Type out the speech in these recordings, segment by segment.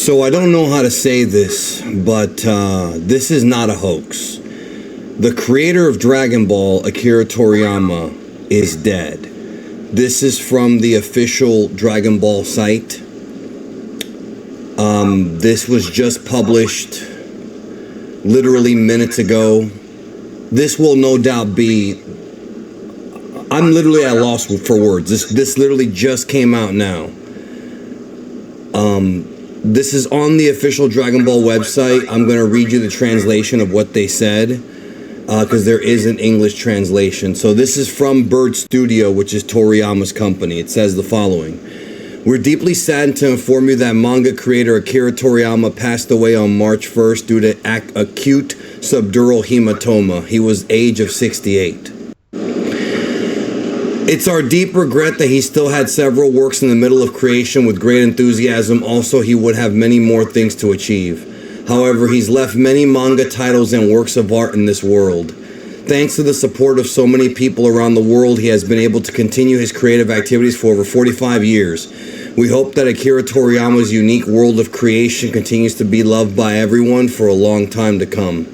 So I don't know how to say this, but this is not a hoax. The creator of Dragon Ball, Akira Toriyama, is dead. This is from the official Dragon Ball site. This was just published literally minutes ago. This will no doubt be... I'm literally at a loss for words. This literally just came out now. This is on the official Dragon Ball website. I'm going to read you the translation of what they said, because there is an English translation. So this is from Bird Studio, which is Toriyama's company. It says the following. We're deeply saddened to inform you that manga creator Akira Toriyama passed away on March 1st due to acute subdural hematoma. He was age of 68. It's our deep regret that he still had several works in the middle of creation with great enthusiasm. Also, he would have many more things to achieve. However, he's left many manga titles and works of art in this world. Thanks to the support of so many people around the world, he has been able to continue his creative activities for over 45 years. We hope that Akira Toriyama's unique world of creation continues to be loved by everyone for a long time to come.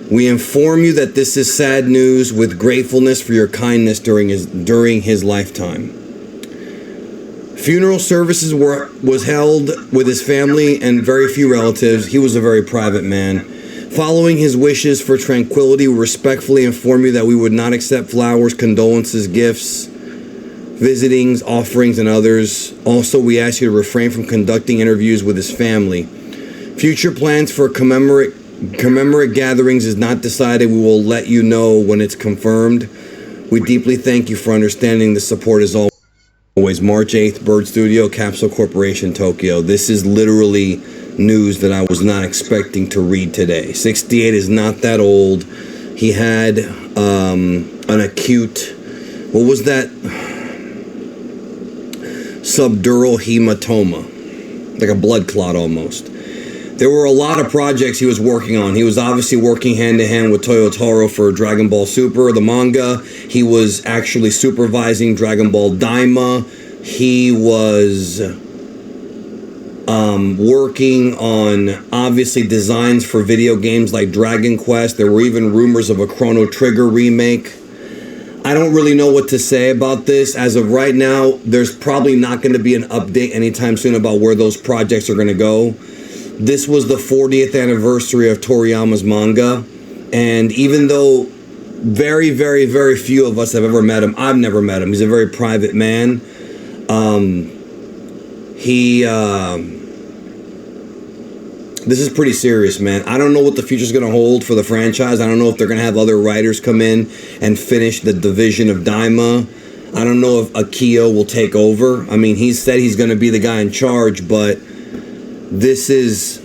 We inform you that this is sad news with gratefulness for your kindness during his lifetime. Funeral services was held with his family and very few relatives. He was a very private man. Following his wishes for tranquility, we respectfully inform you that we would not accept flowers, condolences, gifts, visitings, offerings, and others. Also, we ask you to refrain from conducting interviews with his family. Future plans for commemorate gatherings is not decided. We will let you know when it's confirmed. We deeply thank you for understanding the support as always. March 8th, Bird Studio, Capsule Corporation, Tokyo. This is literally news that I was not expecting to read today. 68 is not that old. He had an acute, what was that? Subdural hematoma, like a blood clot almost. There were a lot of projects he was working on. He was obviously working hand-to-hand with Toyotaro for Dragon Ball Super, the manga. He was actually supervising Dragon Ball Daima. He was working on, obviously, designs for video games like Dragon Quest. There were even rumors of a Chrono Trigger remake. I don't really know what to say about this. As of right now, there's probably not going to be an update anytime soon about where those projects are going to go. This was the 40th anniversary of Toriyama's manga, and even though very, very, very few of us have ever met him, I've never met him. He's a very private man. This is pretty serious, man. I don't know what the future's going to hold for the franchise. I don't know if they're going to have other writers come in and finish the division of Daima. I don't know if Akio will take over. I mean, he said he's going to be the guy in charge, but this is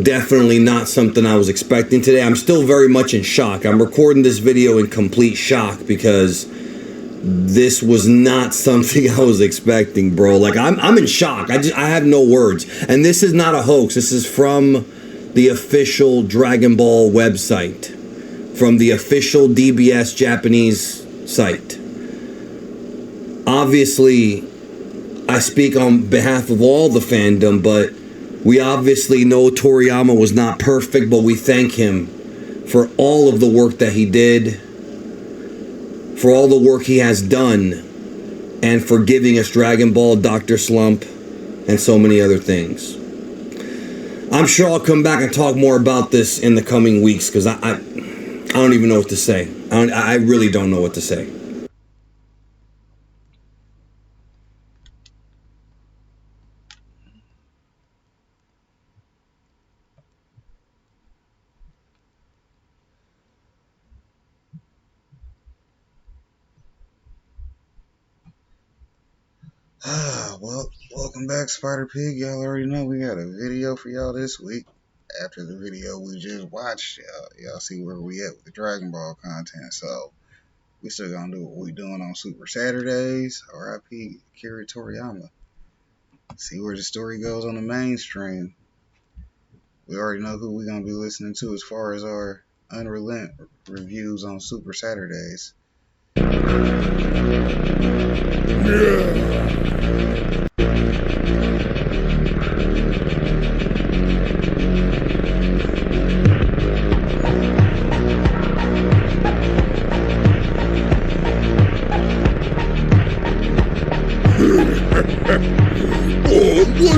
definitely not something I was expecting today. I'm still very much in shock. I'm recording this video in complete shock because this was not something I was expecting, bro. Like, I'm in shock. I have no words. And this is not a hoax. This is from the official Dragon Ball website, from the official DBS Japanese site. Obviously, I speak on behalf of all the fandom, but we obviously know Toriyama was not perfect, but we thank him for all of the work that he did, for all the work he has done, and for giving us Dragon Ball, Dr. Slump, and so many other things. I'm sure I'll come back and talk more about this in the coming weeks, because I don't even know what to say. I really don't know what to say. Well, welcome back, Spider Pig. Y'all already know we got a video for y'all this week. After the video we just watched, y'all see where we at with the Dragon Ball content. So we still gonna do what we doing on Super Saturdays. R.I.P. Akira Toriyama. See where the story goes on the mainstream. We already know who we're gonna be listening to as far as our unrelent reviews on Super Saturdays. Yeah.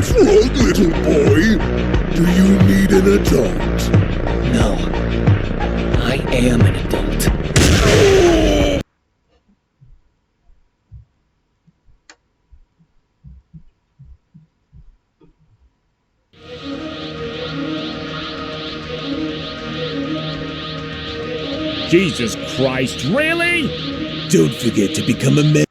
What's wrong, little boy? Do you need an adult? No. I am an adult. Jesus Christ, really? Don't forget to become a member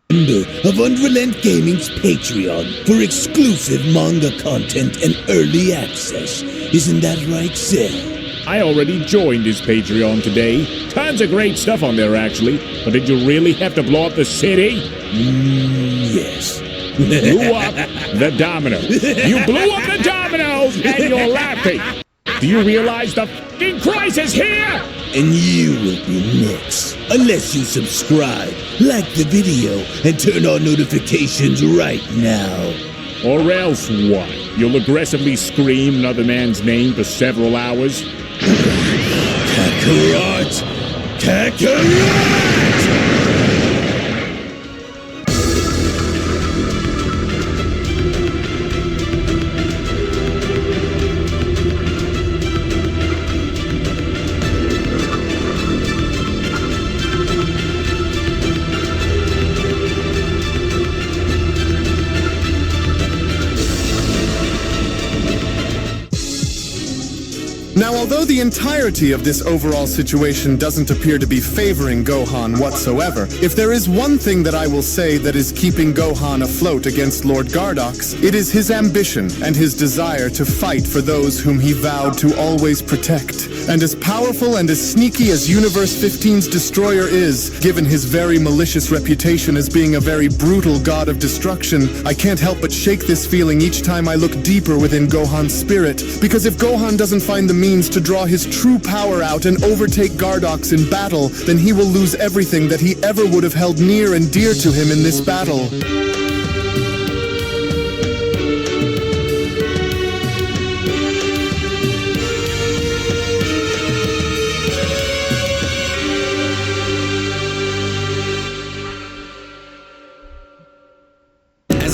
of Unrelent Gaming's Patreon for exclusive manga content and early access. Isn't that right, Seth? I already joined his Patreon today. Tons of great stuff on there, actually. But did you really have to blow up the city? Yes. Blew up the dominoes. You blew up the dominoes and you're laughing. Do you realize the f***ing crisis here? And you will be next. Unless you subscribe, like the video, and turn on notifications right now. Or else what? You'll aggressively scream another man's name for several hours? Kakarot! Kakarot! Now, although the entirety of this overall situation doesn't appear to be favoring Gohan whatsoever, if there is one thing that I will say that is keeping Gohan afloat against Lord Gardox, it is his ambition and his desire to fight for those whom he vowed to always protect. And as powerful and as sneaky as Universe 15's destroyer is, given his very malicious reputation as being a very brutal god of destruction, I can't help but shake this feeling each time I look deeper within Gohan's spirit, because if Gohan doesn't find the means to draw his true power out and overtake Gardox in battle, then he will lose everything that he ever would have held near and dear to him in this battle.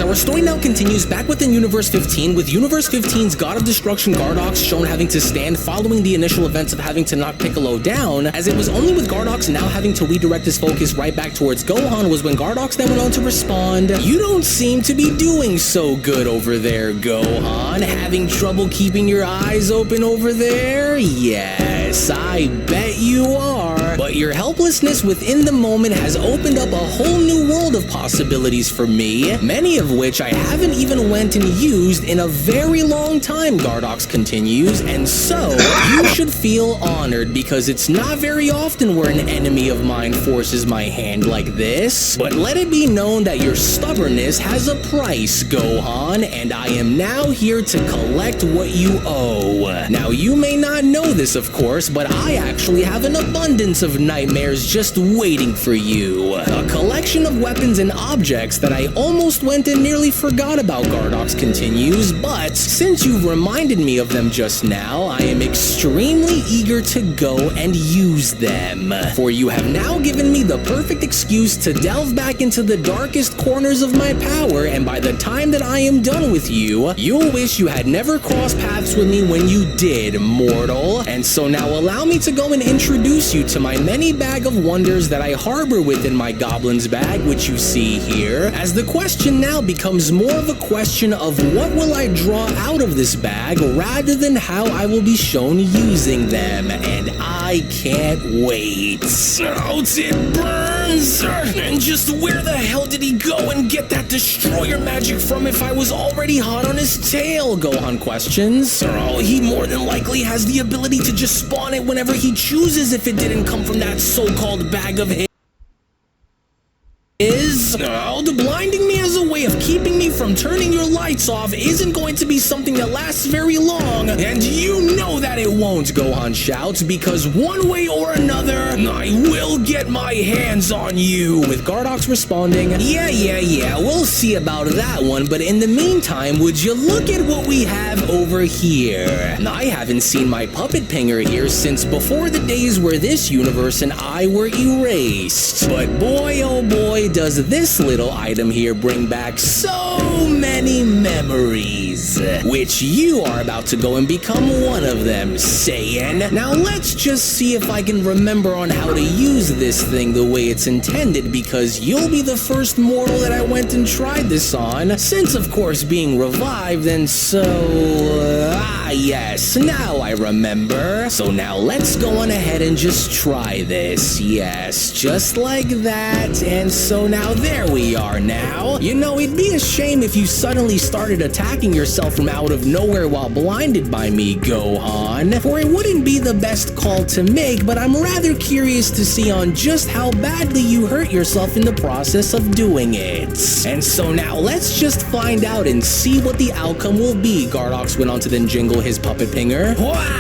Our story now continues back within Universe 15, with Universe 15's God of Destruction Gardox shown having to stand following the initial events of having to knock Piccolo down, as it was only with Gardox now having to redirect his focus right back towards Gohan was when Gardox then went on to respond, "You don't seem to be doing so good over there, Gohan. Having trouble keeping your eyes open over there? Yes, I bet you are. But your helplessness within the moment has opened up a whole new world of possibilities for me, many of which I haven't even went and used in a very long time," Gardox continues, "and so you should feel honored, because it's not very often where an enemy of mine forces my hand like this. But let it be known that your stubbornness has a price, Gohan, and I am now here to collect what you owe. Now, you may not know this, of course, but I actually have an abundance of nightmares just waiting for you. A collection of weapons and objects that I almost went and nearly forgot about," Gardox continues, "but since you've reminded me of them just now, I am extremely eager to go and use them. For you have now given me the perfect excuse to delve back into the darkest corners of my power, and by the time that I am done with you, you'll wish you had never crossed paths with me when you did, mortal. And so now allow me to go and introduce you to my many bag of wonders that I harbor within my goblin's bag, which you see here, as the question now becomes more of a question of what will I draw out of this bag rather than how I will be shown using them, and I can't wait." "Ouch, it burns! And just where the hell did he go and get that destroyer magic from if I was already hot on his tail?" Gohan questions. "Oh, he more than likely has the ability to just spawn it whenever he chooses if it didn't come from that so-called bag of his. The blinding me as a way of keeping me from turning your lights off isn't going to be something that lasts very long, and you know that it won't," Gohan shouts, "because one way or another, I will get my hands on you," with Gardox responding, Yeah, we'll see about that one, but in the meantime, would you look at what we have over here? I haven't seen my puppet pinger here since before the days where this universe and I were erased, but boy oh boy does this little item here bring back back so many memories, which you are about to go and become one of them, Saiyan. Now let's just see if I can remember on how to use this thing the way it's intended, because you'll be the first mortal that I went and tried this on, since of course being revived, and so... yes, now I remember. So now let's go on ahead and just try this. Yes, just like that. And so now there we are now. You know, it'd be a shame if you suddenly started attacking yourself from out of nowhere while blinded by me, Gohan. For it wouldn't be the best call to make, but I'm rather curious to see on just how badly you hurt yourself in the process of doing it. And so now let's just find out and see what the outcome will be. Gardox went on to then jingle his puppet pinger.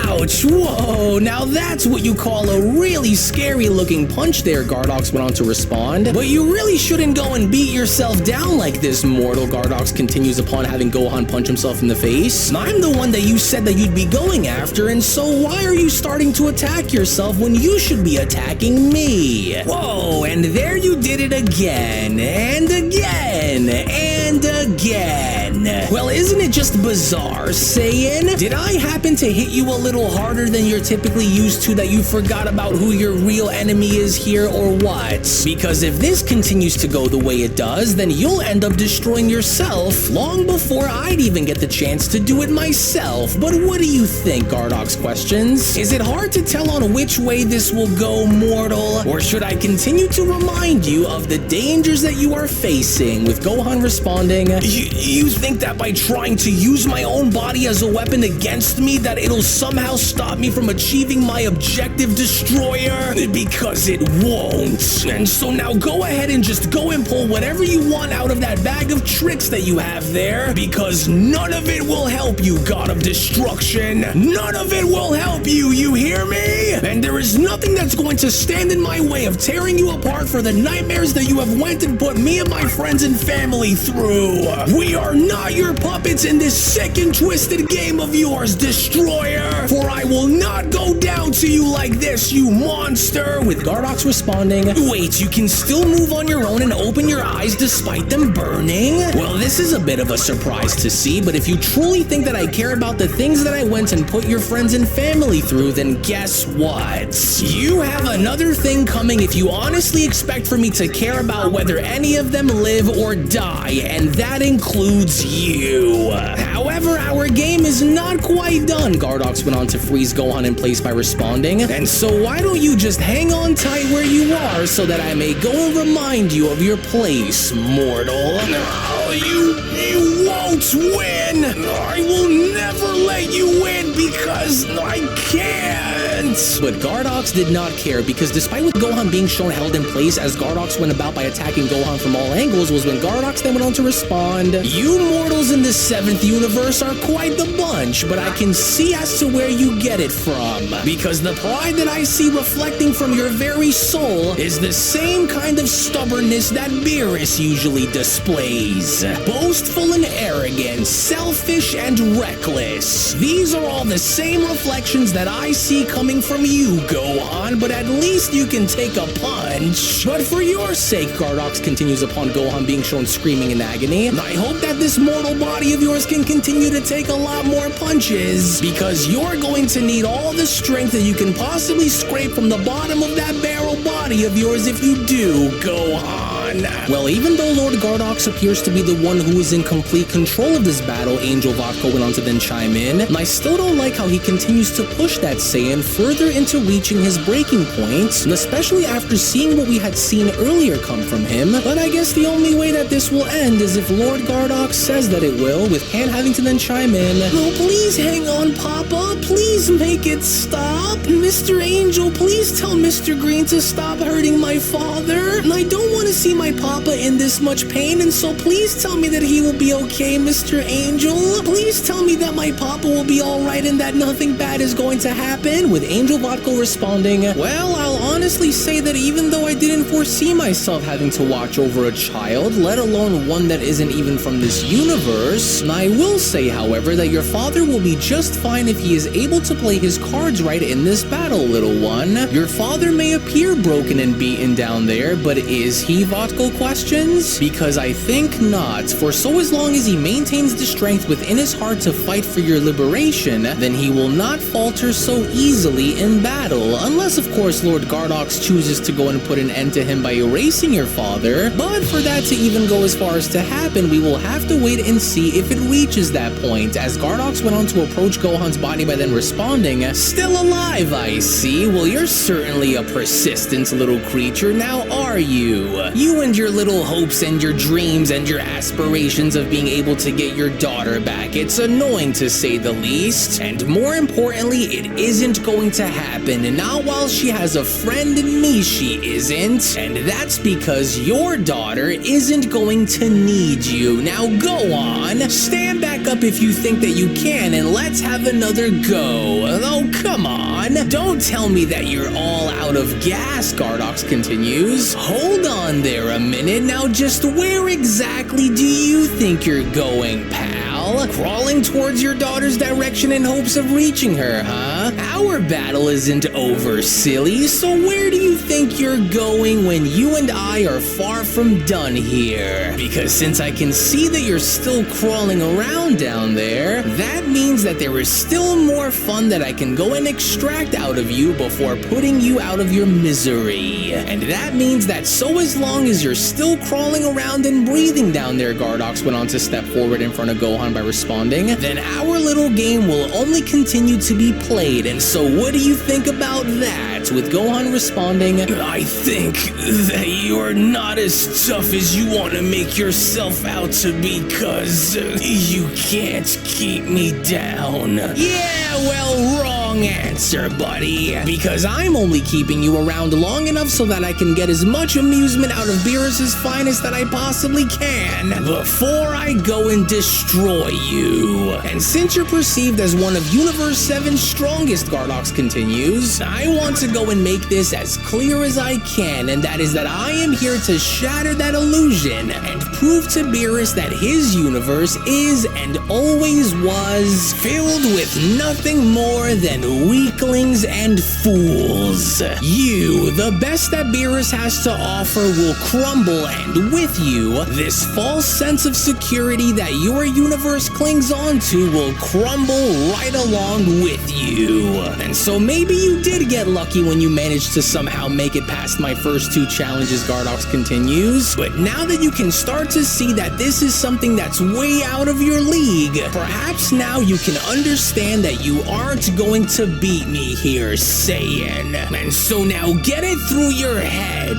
Ouch! Whoa! Now that's what you call a really scary looking punch there, Gardox went on to respond. But you really shouldn't go and beat yourself down like this, mortal, Gardox continues upon having Gohan punch himself in the face. I'm the one that you said that you'd be going after, and so why are you starting to attack yourself when you should be attacking me? Whoa, and there you did it again, and again, and again. Well, isn't it just bizarre, Saiyan? Did I happen to hit you a little harder than you're typically used to that you forgot about who your real enemy is here, or what? Because if this continues to go the way it does, then you'll end up destroying yourself long before I'd even get the chance to do it myself. But what do you think, Gardox questions? Is it hard to tell on which way this will go, mortal? Or should I continue to remind you of the dangers that you are facing? With Gohan responding, You think that by trying to use my own body as a weapon against me that it'll somehow stop me from achieving my objective, Destroyer? Because it won't. And so now go ahead and just go and pull whatever you want out of that bag of tricks that you have there, because none of it will help you, God of Destruction. None of it will help you, you hear me? And there is nothing that's going to stand in my way of tearing you apart for the nightmares that you have went and put me and my friends and family through. We are not your puppets in this sick and twisted game of yours, Destroyer, for I will not go down to you like this, you monster. With Gardox responding, wait, you can still move on your own and open your eyes despite them burning? Well, this is a bit of a surprise to see, but if you truly think that I care about the things that I went and put your friends and family through, then guess what? You have another thing coming if you honestly expect for me to care about whether any of them live or die, and that includes you. However, our game is not quite done, Gardox went on to freeze Gohan in place by responding, and so why don't you just hang on tight where you are so that I may go and remind you of your place, mortal. No, you won't win. I will never let you win because I can't. But Gardox did not care, because despite with Gohan being shown held in place as Gardox went about by attacking Gohan from all angles, was when Gardox then went on to respond, you mortals in the 7th universe are quite the bunch, but I can see as to where you get it from, because the pride that I see reflecting from your very soul is the same kind of stubbornness that Beerus usually displays. Boastful and arrogant, selfish and reckless. These are all the same reflections that I see coming from you, Gohan, but at least you can take a punch. But for your sake, Gardox continues upon Gohan being shown screaming in agony, I hope that this mortal body of yours can continue to take a lot more punches, because you're going to need all the strength that you can possibly scrape from the bottom of that barrel body of yours if you do, Gohan. Well, even though Lord Gardox appears to be the one who is in complete control of this battle, Angel Vodka went on to then chime in, and I still don't like how he continues to push that Saiyan further into reaching his breaking points, and especially after seeing what we had seen earlier come from him. But I guess the only way that this will end is if Lord Gardox says that it will, with Pan having to then chime in, no, please hang on, Papa, please make it stop. Mr. Angel, please tell Mr. Green to stop hurting my father, and I don't want to see my Papa in this much pain, and so please tell me that he will be okay, Mr. Angel. Please tell me that my Papa will be alright and that nothing bad is going to happen. With Angel Vodka responding, well, I'll honestly say that even though I didn't foresee myself having to watch over a child, let alone one that isn't even from this universe, I will say, however, that your father will be just fine if he is able to play his cards right in this battle, little one. Your father may appear broken and beaten down there, but is he, Vodka? philosophical questions? Because I think not, for so as long as he maintains the strength within his heart to fight for your liberation, then he will not falter so easily in battle, unless of course Lord Gardox chooses to go and put an end to him by erasing your father. But for that to even go as far as to happen, we will have to wait and see if it reaches that point, as Gardox went on to approach Gohan's body by then responding, "Still alive, I see. Well, you're certainly a persistent little creature, now are you? You and your little hopes and your dreams and your aspirations of being able to get your daughter back. It's annoying to say the least. And more importantly, it isn't going to happen. And not while she has a friend in me, she isn't. And that's because your daughter isn't going to need you. Now go on. Stand back up if you think that you can, and let's have another go. Oh, come on. Don't tell me that you're all out of gas," Gardox continues. "Hold on there a minute. Now just where exactly do you think you're going, pal? Crawling towards your daughter's direction in hopes of reaching her, huh? Our battle isn't over, silly. So where do you think you're going when you and I are far from done here? Because since I can see that you're still crawling around down there, that means that there is still more fun that I can go and extract out of you before putting you out of your misery. And that means that so as long as you're still crawling around and breathing down there," Gardox went on to step forward in front of Gohan by responding, "then our little game will only continue to be played. And so what do you think about that?" With Gohan responding, "I think that you're not as tough as you want to make yourself out to be, cause you can't keep me down." "Yeah, well, wrong answer, buddy. Because I'm only keeping you around long enough so that I can get as much amusement out of Beerus's finest that I possibly can before I go and destroy you. And since you're perceived as one of Universe 7's strongest," Gardox continues, "I want to go and make this as clear as I can, and that is that I am here to shatter that illusion and prove to Beerus that his universe is and always was filled with nothing more than weaklings and fools. You, the best that Beerus has to offer, will crumble, and with you, this false sense of security that your universe clings on to will crumble right along with you. And so maybe you did get lucky when you managed to somehow make it past my first two challenges," Gardox continues. "But now that you can start to see that this is something that's way out of your league, perhaps now you can understand that you aren't going to beat me here, Saiyan. And so now get it through your head."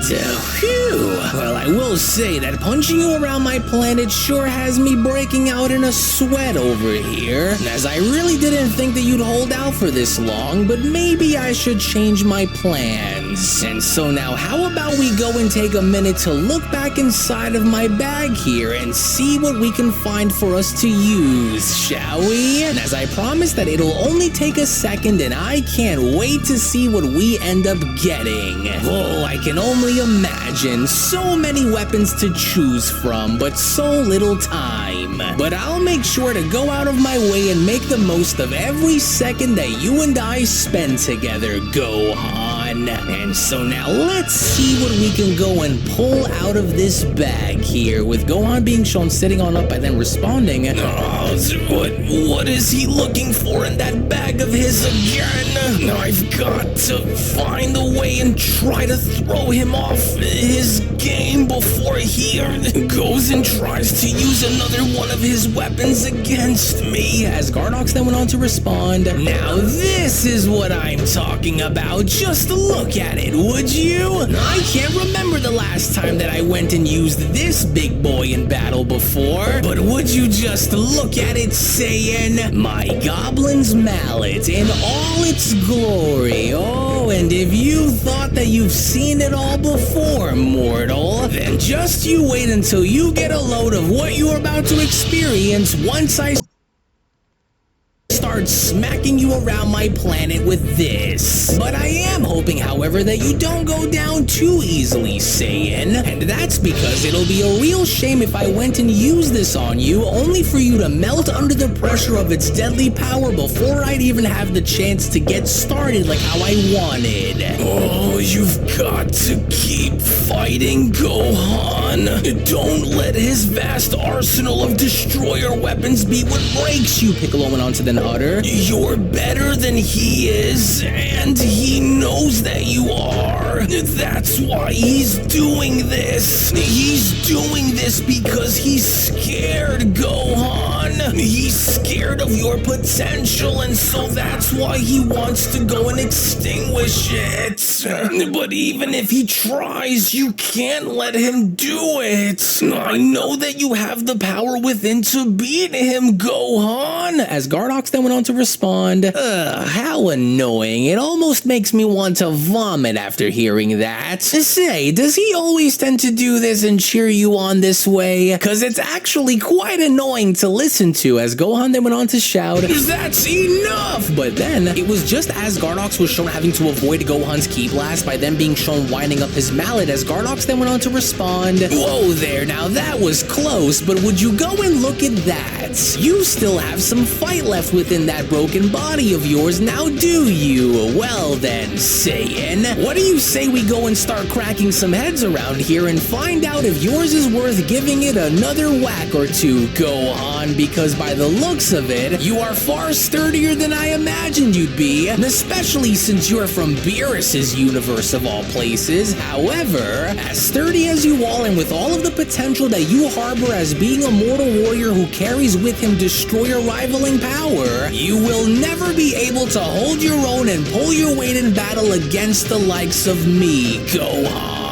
Phew. Well, I will say that punching you around my planet sure has me breaking out in a sweat over here, as I really didn't think that you'd hold out for this long, but maybe I should change my plans. And so now how about we go and take a minute to look back inside of my bag here and see what we can find for us to use, shall we? And as I promised that it'll only take a second, and I can't wait to see what we end up getting. Oh, I can only imagine. So many weapons to choose from, but so little time. But I'll make sure to go out of my way and make the most of every second that you and I spend together, Gohan. And so now let's see what we can go and pull out of this bag here, with Gohan being shown sitting on up by then responding, what is he looking for in that bag of his again? I've got to find a way and try to throw him off his game before he goes and tries to use another one of his weapons against me. As Gardox then went on to respond, "Now this is what I'm talking about. Just look at it, would you? I can't remember the last time that I went and used this big boy in battle before, but would you just look at it, Saiyan? My Goblin's Mallet in all its glory. Oh, and if you thought that you've seen it all before, mortal, then just you wait until you get a load of what you're about to experience once I start start smacking you around my planet with this. But I am hoping, however, that you don't go down too easily, Saiyan. And that's because it'll be a real shame if I went and used this on you, only for you to melt under the pressure of its deadly power before I'd even have the chance to get started like how I wanted. Oh, you've got to keep fighting, Gohan. Don't let his vast arsenal of destroyer weapons be what breaks you, Piccolo went on to then utter. You're better than he is, and he knows that you are. That's why he's doing this. He's doing this because he's scared, Gohan. He's scared of your potential, and so that's why he wants to go and extinguish it. But even if he tries, you can't let him do it. I know that you have the power within to beat him, Gohan. As Gardox then went on to respond, how annoying. It almost makes me want to vomit after hearing that. Say, does he always tend to do this and cheer you on this way? Cause it's actually quite annoying to listen to, as Gohan then went on to shout, that's enough! But then, it was just as Gardox was shown having to avoid Gohan's ki blast by then being shown winding up his mallet, as Gardox then went on to respond, whoa there, now that was close, but would you go and look at that? You still have some fight left within that broken body of yours, now do you? Well then, Saiyan, what do you say we go and start cracking some heads around here and find out if yours is worth giving it another whack or two, Gohan, because by the looks of it, you are far sturdier than I imagined you'd be, especially since you're from Beerus's universe of all places. However, as sturdy as you are and with all of the potential that you harbor as being a mortal warrior who carries with him destroyer rivaling power, you will never be able to hold your own and pull your weight in battle against the likes of me, Gohan.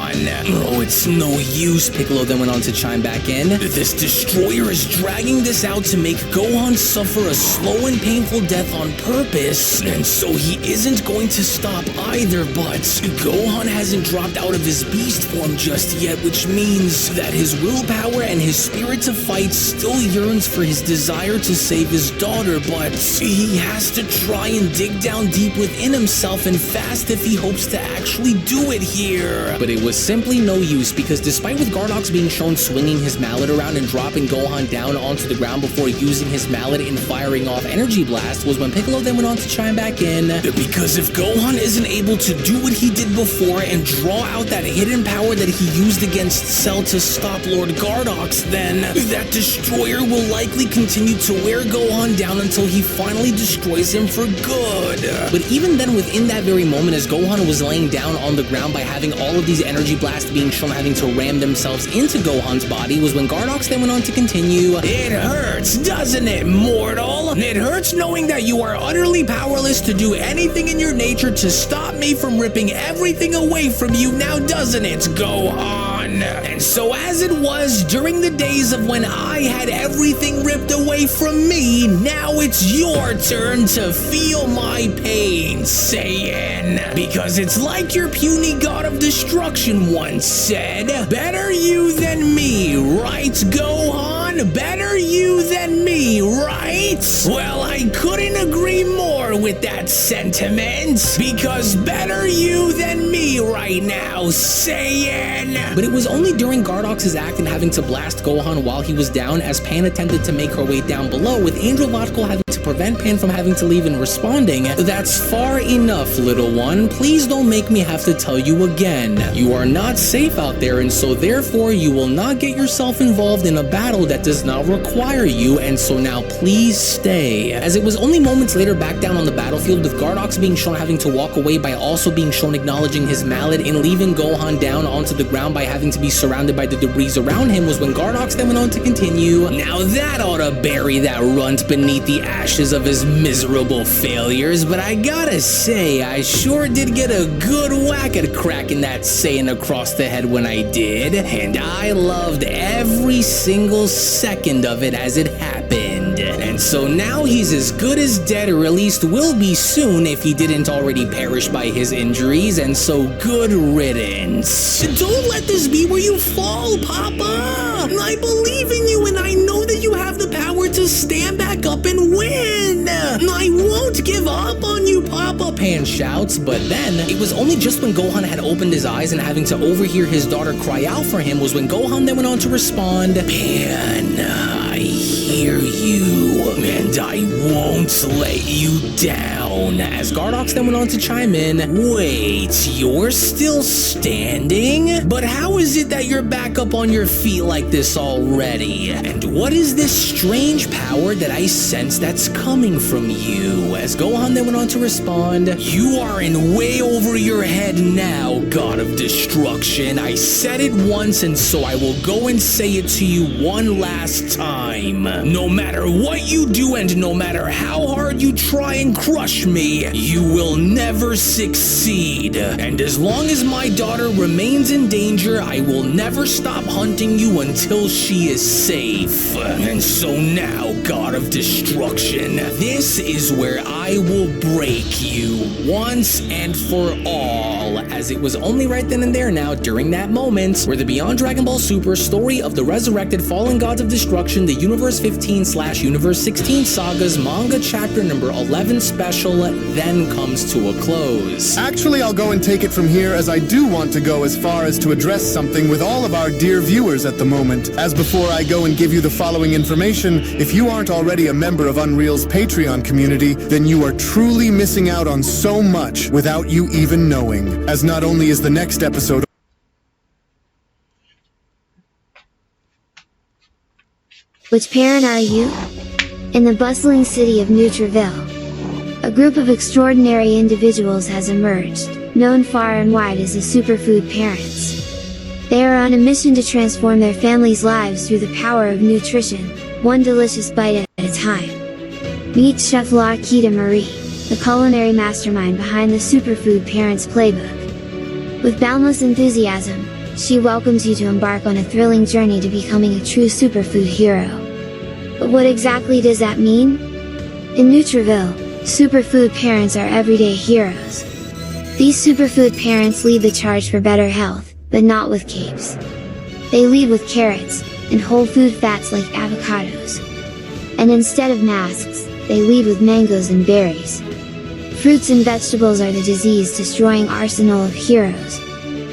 Oh, it's no use, Piccolo then went on to chime back in. This destroyer is dragging this out to make Gohan suffer a slow and painful death on purpose, and so he isn't going to stop either, but Gohan hasn't dropped out of his beast form just yet, which means that his willpower and his spirit to fight still yearns for his desire to save his daughter, but he has to try and dig down deep within himself and fast if he hopes to actually do it here. But it was simply no use, because despite with Gardox being shown swinging his mallet around and dropping Gohan down onto the ground before using his mallet and firing off energy blast, was when Piccolo then went on to chime back in, because if Gohan isn't able to do what he did before and draw out that hidden power that he used against Cell to stop Lord Gardox, then that destroyer will likely continue to wear Gohan down until he finally destroys him for good. But even then, within that very moment, as Gohan was laying down on the ground by having all of these energy blasts being shown having to ram themselves into Gohan's body, was when Gardox then went on to continue, it hurts, doesn't it, mortal? It hurts knowing that you are utterly powerless to do anything in your nature to stop me from ripping everything away from you now, doesn't it, Gohan? And so as it was during the days of when I had everything ripped away from me, now it's your turn to feel my pain, Saiyan. Because it's like your puny god of destruction once said, better you than me, right, Gohan? Better you than me, right? Well, I couldn't agree more with that sentiment, because better you than me right now, Saiyan. But it was only during Gardox's act and having to blast Gohan while he was down, as Pan attempted to make her way down below, with Angel Vodka having to prevent Pan from having to leave and responding, that's far enough, little one. Please don't make me have to tell you again. You are not safe out there, and so therefore you will not get yourself involved in a battle that does not require you, and so now please stay. As it was only moments later back down on the battlefield, with Gardox being shown having to walk away by also being shown acknowledging his mallet and leaving Gohan down onto the ground by having to be surrounded by the debris around him, was when Gardox then went on to continue, now that ought to bury that runt beneath the ashes of his miserable failures, but I gotta say, I sure did get a good whack at cracking that Saiyan across the head when I did, and I loved every single second of it as it happened. And so now he's as good as dead, or at least will be soon if he didn't already perish by his injuries, and so good riddance. Don't let this be where you fall, Papa! I believe in you, and I know that you have the power to stand back up and win! I Don't give up on you, Papa, Pan shouts. But then, it was only just when Gohan had opened his eyes and having to overhear his daughter cry out for him was when Gohan then went on to respond, Pan, I hear you, and I won't let you down. As Gardox then went on to chime in, wait, you're still standing? But how is it that you're back up on your feet like this already? And what is this strange power that I sense that's coming from you? As Gohan then went on to respond, you are in way over your head now, God of Destruction. I said it once, and so I will go and say it to you one last time. No matter what you do and no matter how hard you try and crush me, you will never succeed. And as long as my daughter remains in danger, I will never stop hunting you until she is safe. And so now, God of Destruction, this is where I will break you once and for all. As it was only right then and there now, during that moment, where the Beyond Dragon Ball Super story of the resurrected fallen gods of destruction, the Universe 15/Universe 16 sagas manga chapter number 11 special then comes to a close. Actually, I'll go and take it from here, as I do want to go as far as to address something with all of our dear viewers at the moment. As before I go and give you the following information, if you aren't already a member of Unreal's Patreon community, then you are truly missing out on so much without you even knowing. As not only is the next episode Which parent are you? In the bustling city of Nutriville, a group of extraordinary individuals has emerged, known far and wide as the Superfood Parents. They are on a mission to transform their families' lives through the power of nutrition, one delicious bite at a time. Meet Chef Laquita Marie, the culinary mastermind behind the Superfood Parents playbook. With boundless enthusiasm, she welcomes you to embark on a thrilling journey to becoming a true superfood hero. But what exactly does that mean? In Nutriville, superfood parents are everyday heroes. These superfood parents lead the charge for better health, but not with capes. They lead with carrots, and whole food fats like avocados. And instead of masks, they lead with mangoes and berries. Fruits and vegetables are the disease-destroying arsenal of heroes.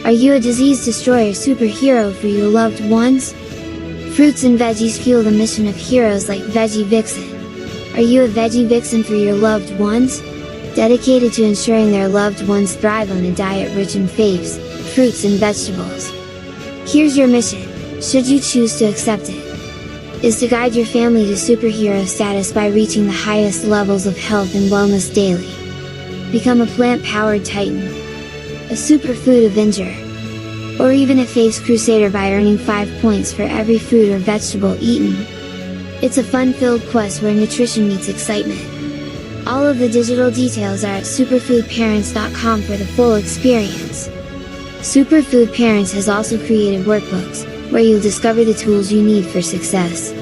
Are you a disease destroyer superhero for your loved ones? Fruits and veggies fuel the mission of heroes like Veggie Vixen. Are you a Veggie Vixen for your loved ones? Dedicated to ensuring their loved ones thrive on a diet rich in faves, fruits and vegetables. Here's your mission, should you choose to accept it, is to guide your family to superhero status by reaching the highest levels of health and wellness daily. Become a plant-powered titan, a superfood avenger, or even a face crusader by earning 5 points for every fruit or vegetable eaten. It's a fun-filled quest where nutrition meets excitement. All of the digital details are at superfoodparents.com for the full experience. Superfood Parents has also created workbooks, where you'll discover the tools you need for success.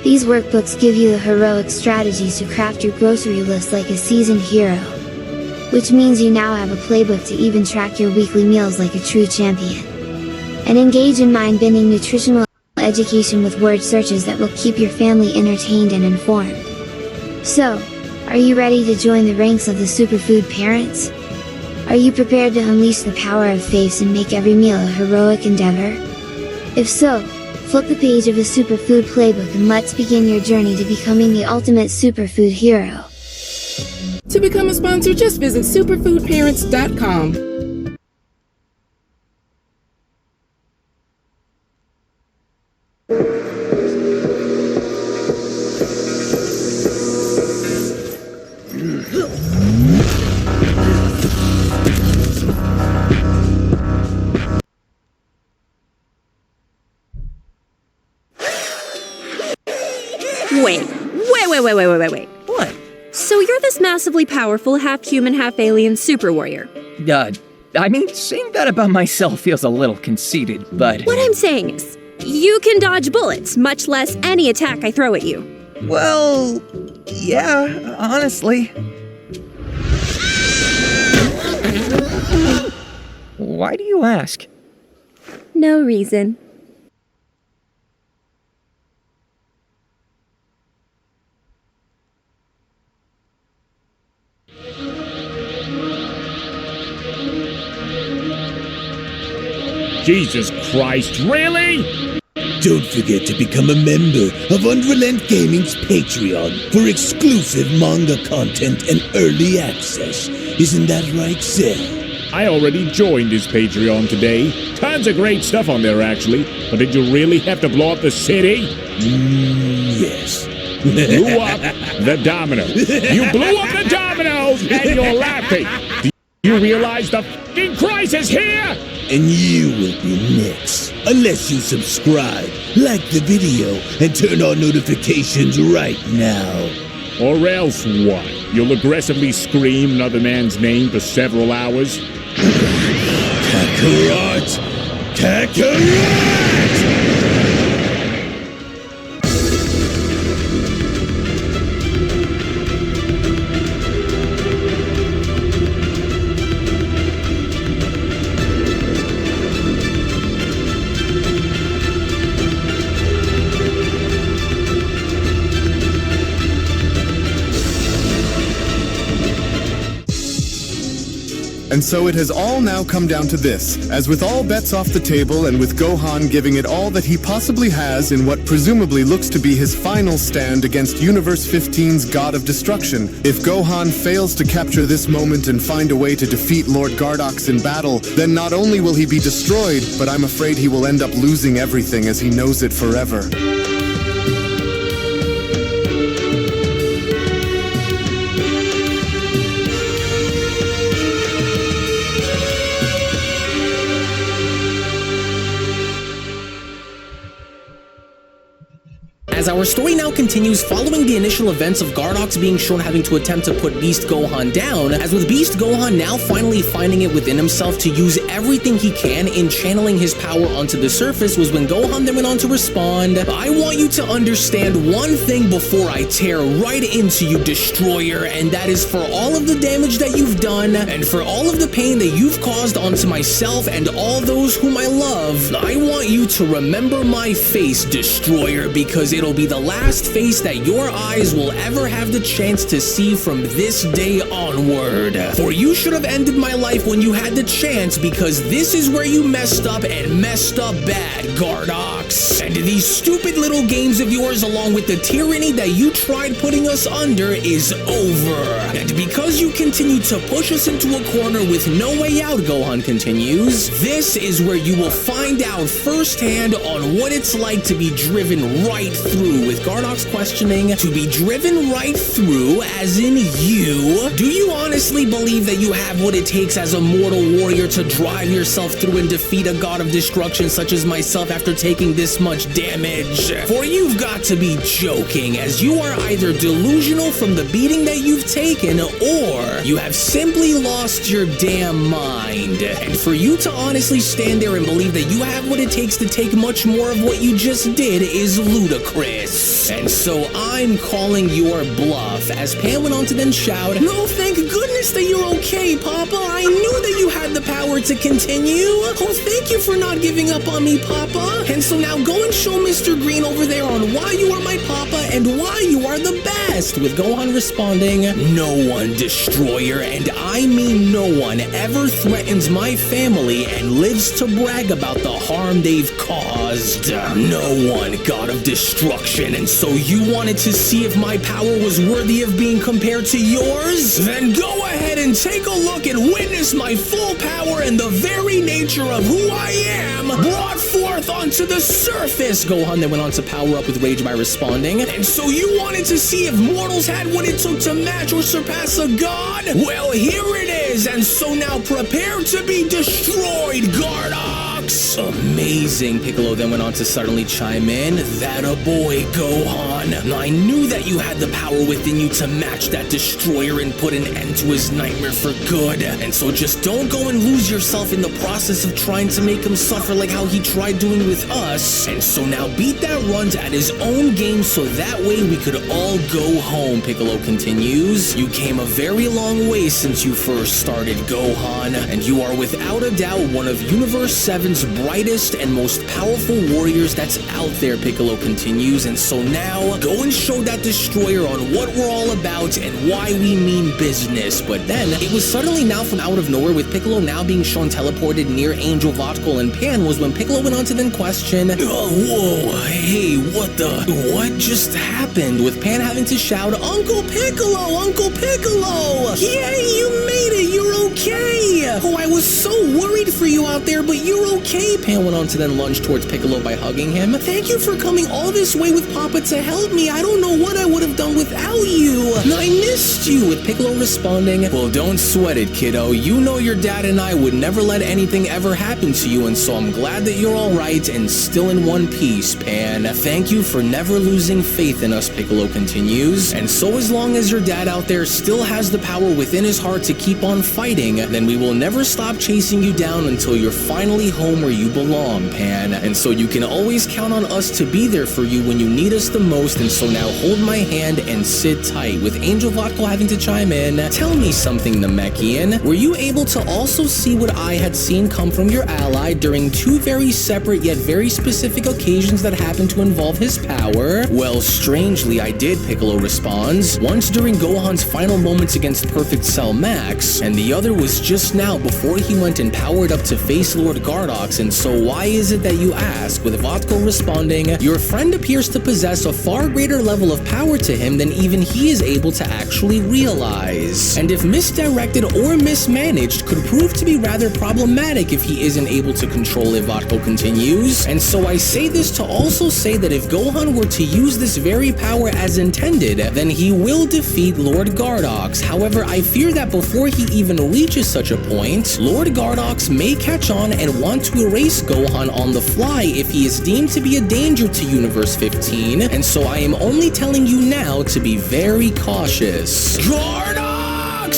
These workbooks give you the heroic strategies to craft your grocery list like a seasoned hero. Which means you now have a playbook to even track your weekly meals like a true champion. And engage in mind-bending nutritional education with word searches that will keep your family entertained and informed. So, are you ready to join the ranks of the Superfood Parents? Are you prepared to unleash the power of faith and make every meal a heroic endeavor? If so, flip the page of the Superfood Playbook and let's begin your journey to becoming the ultimate superfood hero. To become a sponsor, just visit superfoodparents.com. Wait. What? So you're this massively powerful, half-human, half-alien super warrior. I mean, saying that about myself feels a little conceited, but... What I'm saying is, you can dodge bullets, much less any attack I throw at you. Well, yeah, honestly. Why do you ask? No reason. Jesus Christ, really? Don't forget to become a member of Unrelent Gaming's Patreon for exclusive manga content and early access. Isn't that right, Seth? I already joined his Patreon today. Tons of great stuff on there, actually. But did you really have to blow up the city? Yes. Blew up the dominoes. You blew up the dominoes and you're laughing. Do you realize the f***ing crisis here? And you will be next. Unless you subscribe, like the video, and turn on notifications right now. Or else what? You'll aggressively scream another man's name for several hours? Kakarot! Kakarot! And so it has all now come down to this. As with all bets off the table and with Gohan giving it all that he possibly has in what presumably looks to be his final stand against Universe 15's God of Destruction, if Gohan fails to capture this moment and find a way to defeat Lord Gardox in battle, then not only will he be destroyed, but I'm afraid he will end up losing everything as he knows it forever. As our story now continues, following the initial events of Gardox being shown having to attempt to put Beast Gohan down, as with Beast Gohan now finally finding it within himself to use everything he can in channeling his power onto the surface, was when Gohan then went on to respond, "I want you to understand one thing before I tear right into you, Destroyer, and that is for all of the damage that you've done, and for all of the pain that you've caused onto myself and all those whom I love, I want you to remember my face, Destroyer, because it'll be the last face that your eyes will ever have the chance to see from this day onward. For you should have ended my life when you had the chance, because this is where you messed up, and messed up bad, Gardox. And these stupid little games of yours, along with the tyranny that you tried putting us under, is over. And because you continue to push us into a corner with no way out," Gohan continues, "this is where you will find out firsthand on what it's like to be driven right through," with Gardox questioning, "To be driven right through, as in you? Do you honestly believe that you have what it takes as a mortal warrior to drive yourself through and defeat a god of destruction such as myself after taking this much damage? For you've got to be joking, as you are either delusional from the beating that you've taken, or you have simply lost your damn mind. And for you to honestly stand there and believe that you have what it takes to take much more of what you just did is ludicrous. And so I'm calling your bluff," as Pan went on to then shout, "No, thank goodness that you're okay, Papa. I knew that you had the power to continue. Oh, thank you for not giving up on me, Papa. And so now go and show Mr. Green over there on why you are my Papa and why you are the best," with Gohan responding, "No one, Destroyer, and I mean no one, ever threatens my family and lives to brag about the harm they've caused. No one, God of Destruction, and so you wanted to see if my power was worthy of being compared to yours? Then go ahead and take a look and witness my full power and the very nature of who I am brought forth onto the surface." Gohan then went on to power up with rage by responding, "And so you wanted to see if mortals had what it took to match or surpass a god? Well, here it is, and so now prepare to be destroyed, Gardox." "Amazing," Piccolo then went on to suddenly chime in, "That a boy, Gohan. I knew that you had the power within you to match that Destroyer and put an end to his nightmare for good. And so just don't go and lose yourself in the process of trying to make him suffer like how he tried doing with us. And so now beat that runt at his own game so that way we could all go home," Piccolo continues. "You came a very long way since you first started, Gohan, and you are without a doubt one of Universe 7's Gohan's brightest and most powerful warriors that's out there, Piccolo continues, and so now, go and show that destroyer on what we're all about and why we mean business. But then, it was suddenly now from out of nowhere, with Piccolo now being shown teleported near Angel, Vodkal, and Pan, was when Piccolo went on to then question, whoa, hey, what just happened? With Pan having to shout, Uncle Piccolo, Uncle Piccolo! Yay, you made it, you're okay! Oh, I was so worried for you out there, but you're okay. Pan went on to then lunge towards Piccolo by hugging him. Thank you for coming all this way with Papa to help me. I don't know what I would have done without you. I missed you. With Piccolo responding, well, don't sweat it, kiddo. You know your dad and I would never let anything ever happen to you, and so I'm glad that you're all right and still in one piece, Pan. Thank you for never losing faith in us, Piccolo continues. And so as long as your dad out there still has the power within his heart to keep on fighting, then we will never stop chasing you down until you're finally home where you belong, Pan. And so you can always count on us to be there for you when you need us the most, and so now hold my hand and sit tight. With Angel Vodkal having to chime in, tell me something, Namekian. Were you able to also see what I had seen come from your ally during two very separate yet very specific occasions that happened to involve his power? Well, strangely, I did, Piccolo responds. Once during Gohan's final moments against Perfect Cell Max, and the other was just now before he went and powered up to face Lord Gardox. And so why is it that you ask? With Vodkal responding, your friend appears to possess a far greater level of power to him than even he is able to actually realize. And if misdirected or mismanaged, could prove to be rather problematic if he isn't able to control it, Vodkal continues. And so I say this to also say that if Gohan were to use this very power as intended, then he will defeat Lord Gardox. However, I fear that before he even reaches such a point, Lord Gardox may catch on and want to erase Gohan on the fly if he is deemed to be a danger to Universe 15, and so I am only telling you now to be very cautious. Gardox!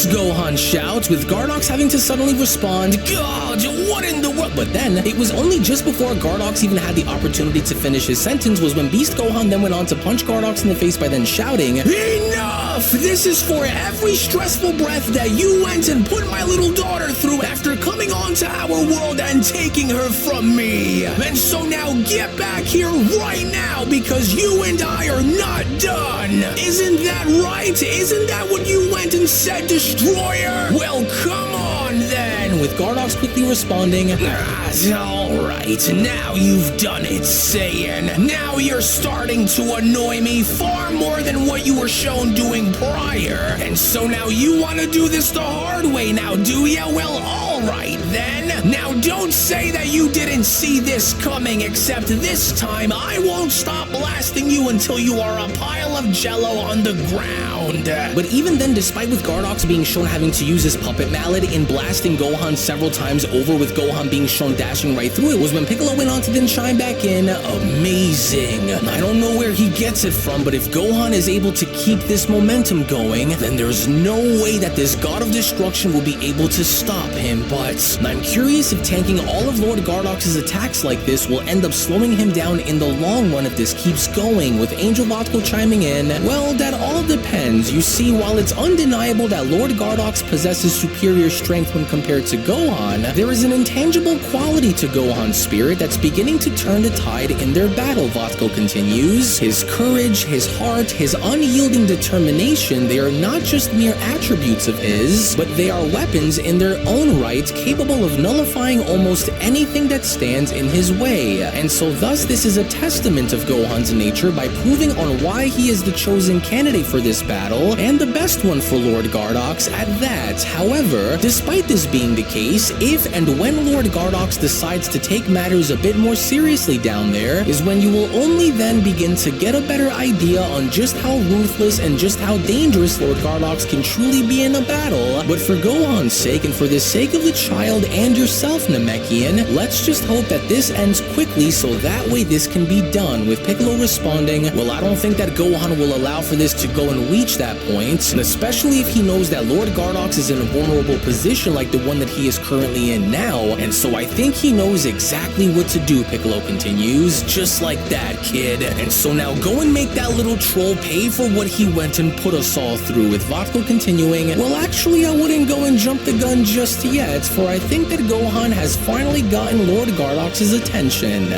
Gohan shouts, with Gardox having to suddenly respond, God, what in the world? But then, it was only just before Gardox even had the opportunity to finish his sentence was when Beast Gohan then went on to punch Gardox in the face by then shouting, Enough! This is for every stressful breath that you went and put my little daughter through after coming onto our world and taking her from me. And so now get back here right now, because you and I are not done. Isn't that right? Isn't that what you went and said, Destroyer? Well, come on then. With Gardox quickly responding, alright, now you've done it, Saiyan. Now you're starting to annoy me far more than what you were shown doing prior. And so now you want to do this the hard way now, do ya? Well, alright then. Now don't say that you didn't see this coming, except this time I won't stop blasting you until you are a pile of jello on the ground. But even then, despite with Gardox being shown having to use his puppet mallet in blasting Gohan several times over, with Gohan being shown dashing right through it, was when Piccolo went on to then chime back in, amazing. I don't know where he gets it from, but if Gohan is able to keep this momentum going, then there's no way that this God of Destruction will be able to stop him. But I'm curious if tanking all of Lord Gardox's attacks like this will end up slowing him down in the long run if this keeps going. With Angel Vodkal chiming in, well, that all depends. You see, while it's undeniable that Lord Gardox possesses superior strength when compared to Gohan, there is an intangible quality to Gohan's spirit that's beginning to turn the tide in their battle, Vodkal continues. His courage, his heart, his unyielding determination, they are not just mere attributes of his, but they are weapons in their own right, capable of nullifying almost anything that stands in his way. And so thus this is a testament of Gohan's nature by proving on why he is the chosen candidate for this battle, and the best one for Lord Gardox at that. However, despite this being the case, if and when Lord Gardox decides to take matters a bit more seriously down there, is when you will only then begin to get a better idea on just how ruthless and just how dangerous Lord Gardox can truly be in a battle. But for Gohan's sake, and for the sake of the child and yourself, Namekian, let's just hope that this ends quickly so that way this can be done. With Piccolo responding, well, I don't think that Gohan will allow for this to go and reach that point, and especially if he knows that Lord Gardox is in a vulnerable position like the one that he is currently in now, and so I think he knows exactly what to do, Piccolo continues. Just like that, kid. And so now go and make that little troll pay for what he went and put us all through. With Vodkal continuing, well, actually, I wouldn't go and jump the gun just yet. yet, for I think that Gohan has finally gotten Lord Gardox's attention.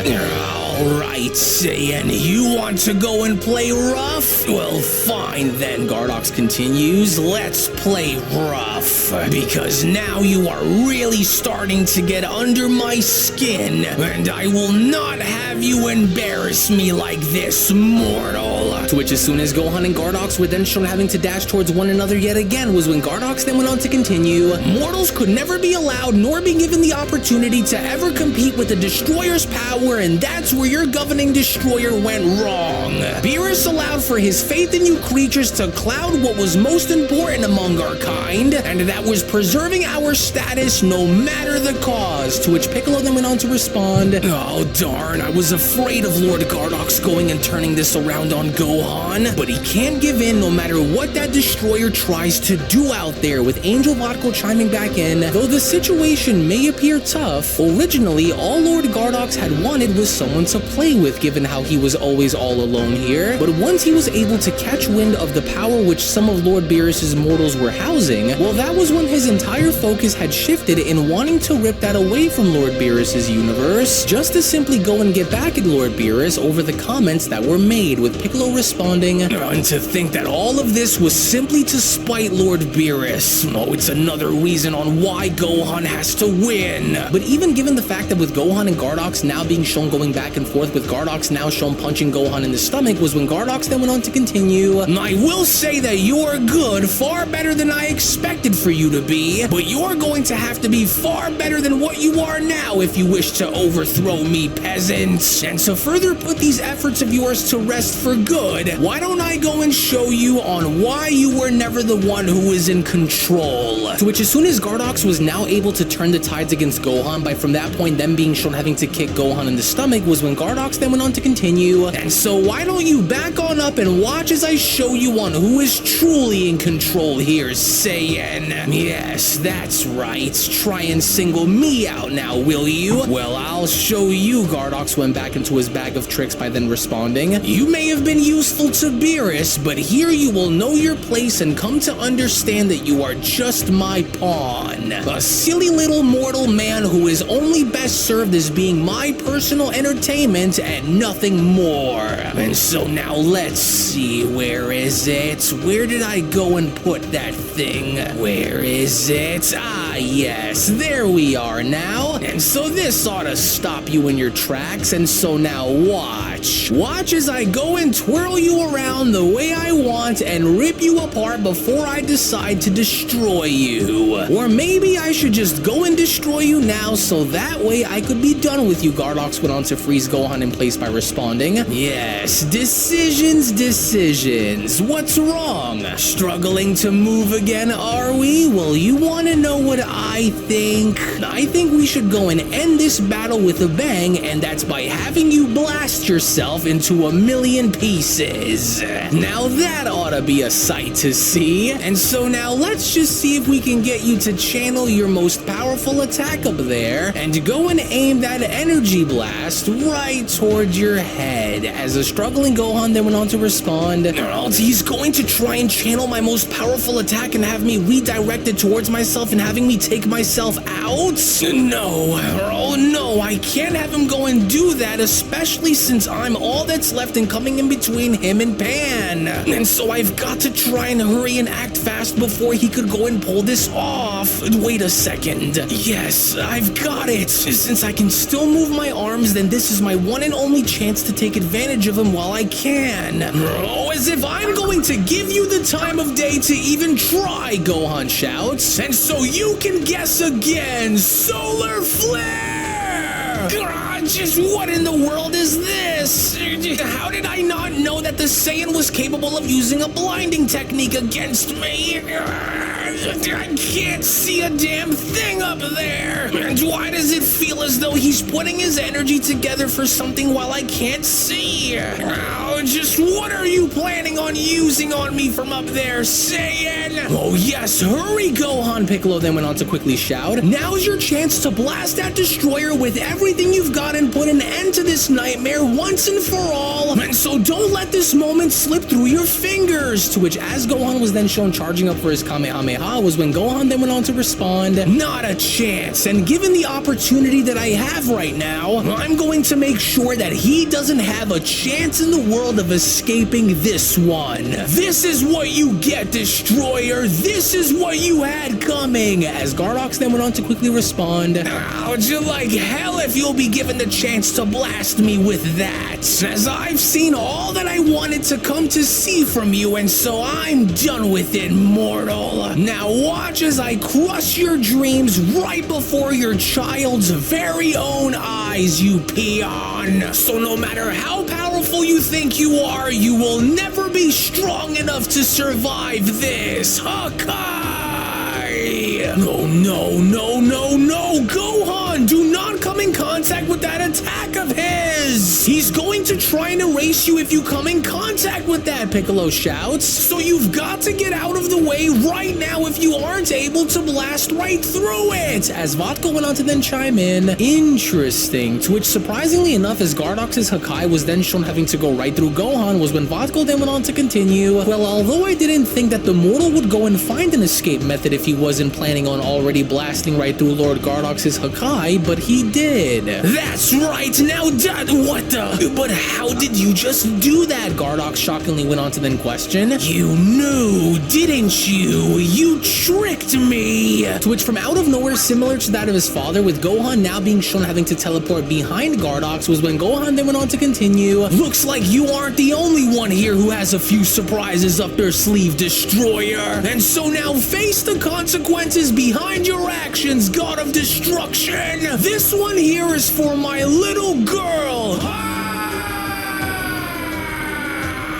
Alright, Saiyan, you want to go and play rough? Well, fine then, Gardox continues. Let's play rough. Because now you are really starting to get under my skin, and I will not have you embarrass me like this, mortal. To which, as soon as Gohan and Gardox were then shown having to dash towards one another yet again, was when Gardox then went on to continue. Mortals could never be allowed nor be given the opportunity to ever compete with the Destroyer's power, and that's where your governing destroyer went wrong. Beerus allowed for his faith in you creatures to cloud what was most important among our kind, and that was preserving our status no matter the cause. To which Piccolo then went on to respond, oh darn, I was afraid of Lord Gardox going and turning this around on Gohan, but he can't give in no matter what that destroyer tries to do out there. With Angel Vodko chiming back in, though the situation may appear tough, originally all Lord Gardox had wanted was someone to play with, given how he was always all alone here. But once he was able to catch wind of the power which some of Lord Beerus's mortals were housing, well, that was when his entire focus had shifted in wanting to rip that away from Lord Beerus's universe, just to simply go and get back at Lord Beerus over the comments that were made, with Piccolo responding, and to think that all of this was simply to spite Lord Beerus. Oh, it's another reason on why Gohan has to win. But even given the fact that with Gohan and Gardox now being shown going back and forth, with Gardox now shown punching Gohan in the stomach, was when Gardox then went on to continue, I will say that you are good, far better than I expected for you to be, but you are going to have to be far better than what you are now if you wish to overthrow me, peasants. And to further put these efforts of yours to rest for good, why don't I go and show you on why you were never the one who is in control. To which, as soon as Gardox was now able to turn the tides against Gohan by from that point them being shown having to kick Gohan in the stomach, was when Gardox then went on to continue, and so why don't you back on up and watch as I show you on who is truly in control here, Saiyan. Yes, that's right. Try and single me out now, will you? Well, I'll show you. Gardox went back into his bag of tricks by then responding, you may have been useful to Beerus, but here you will know your place and come to understand that you are just my pawn. A silly little mortal man who is only best served as being my personal entertainment and nothing more. And so now let's see, where is it? Where did I go and put that thing? Where is it? Ah, yes, there we are now. And so this ought to stop you in your tracks, and so now watch. Watch as I go and twirl you around the way I want and rip you apart before I decide to destroy you. Or maybe I should just go and destroy you now so that way I could be done with you. Gardox went on to freeze Gohan in place by responding, yes, decisions. What's wrong? Struggling to move again, are we? Well, you want to know what I think? I think we should go and end this battle with a bang, and that's by having you blast yourself into 1,000,000 pieces. Now that ought to be a sight to see. And so now let's just see if we can get you to channel your most powerful attack up there and go and aim that energy blast right towards your head. As a struggling Gohan then went on to respond, he's going to try and channel my most powerful attack and have me redirected towards myself and having me take myself out? No, oh no, I can't have him go and do that, especially since I'm all that's left and coming in between him and Pan. And so I've got to try and hurry and act fast before he could go and pull this off. Wait a second. Yes, I've got it. Since I can still move my arms, then this is my one and only chance to take advantage of him while I can. Oh, as if I'm going to give you the time of day to even try, Gohan shouts. And so you can guess again. Solar Flare! Just what in the world is this? How did I not know that the Saiyan was capable of using a blinding technique against me? I can't see a damn thing up there. And why does it feel as though he's putting his energy together for something while I can't see? Just what are you planning on using on me from up there, Saiyan? Oh yes, hurry, Gohan, Piccolo then went on to quickly shout. Now's your chance to blast that destroyer with everything you've got and put an end to this nightmare once and for all. And So don't let this moment slip through your fingers. To which, as Gohan was then shown charging up for his Kamehameha, was when Gohan then went on to respond, not a chance. And given the opportunity that I have right now, I'm going to make sure that he doesn't have a chance in the world of escaping this one. This is what you get, Destroyer. This is what you had coming. As Gardox then went on to quickly respond, how'd you like hell if you'll be given the chance to blast me with that? As I've seen all that I wanted to come to see from you, and so I'm done with it, mortal. Now watch as I crush your dreams right before your child's very own eyes, you peon. So no matter how powerful you think you are, you will never be strong enough to survive this. Hakai! No, no, no, no, no! Gohan, do not come in contact with that attack of his! He's going to try and erase you if you come in contact with that, Piccolo shouts. So you've got to get out of the way right now if you aren't able to blast right through it! As Vodka went on to then chime in, interesting. To which, surprisingly enough, as Gardox's Hakai was then shown having to go right through Gohan, was when Vodka then went on to continue, well, although I didn't think that the mortal would go and find an escape method if he wasn't planning on already blasting right through Lord Gardox's Hakai, but he did. That's right, now what the? But how did you just do that? Gardox shockingly went on to then question. You knew, didn't you? You tricked me! To which, from out of nowhere, similar to that of his father, with Gohan now being shown having to teleport behind Gardox, was when Gohan then went on to continue. Looks like you aren't the only one here who has a few surprises up their sleeve, Destroyer. And so now face the consequences behind your actions, God of Destruction. This one here is for my little girl.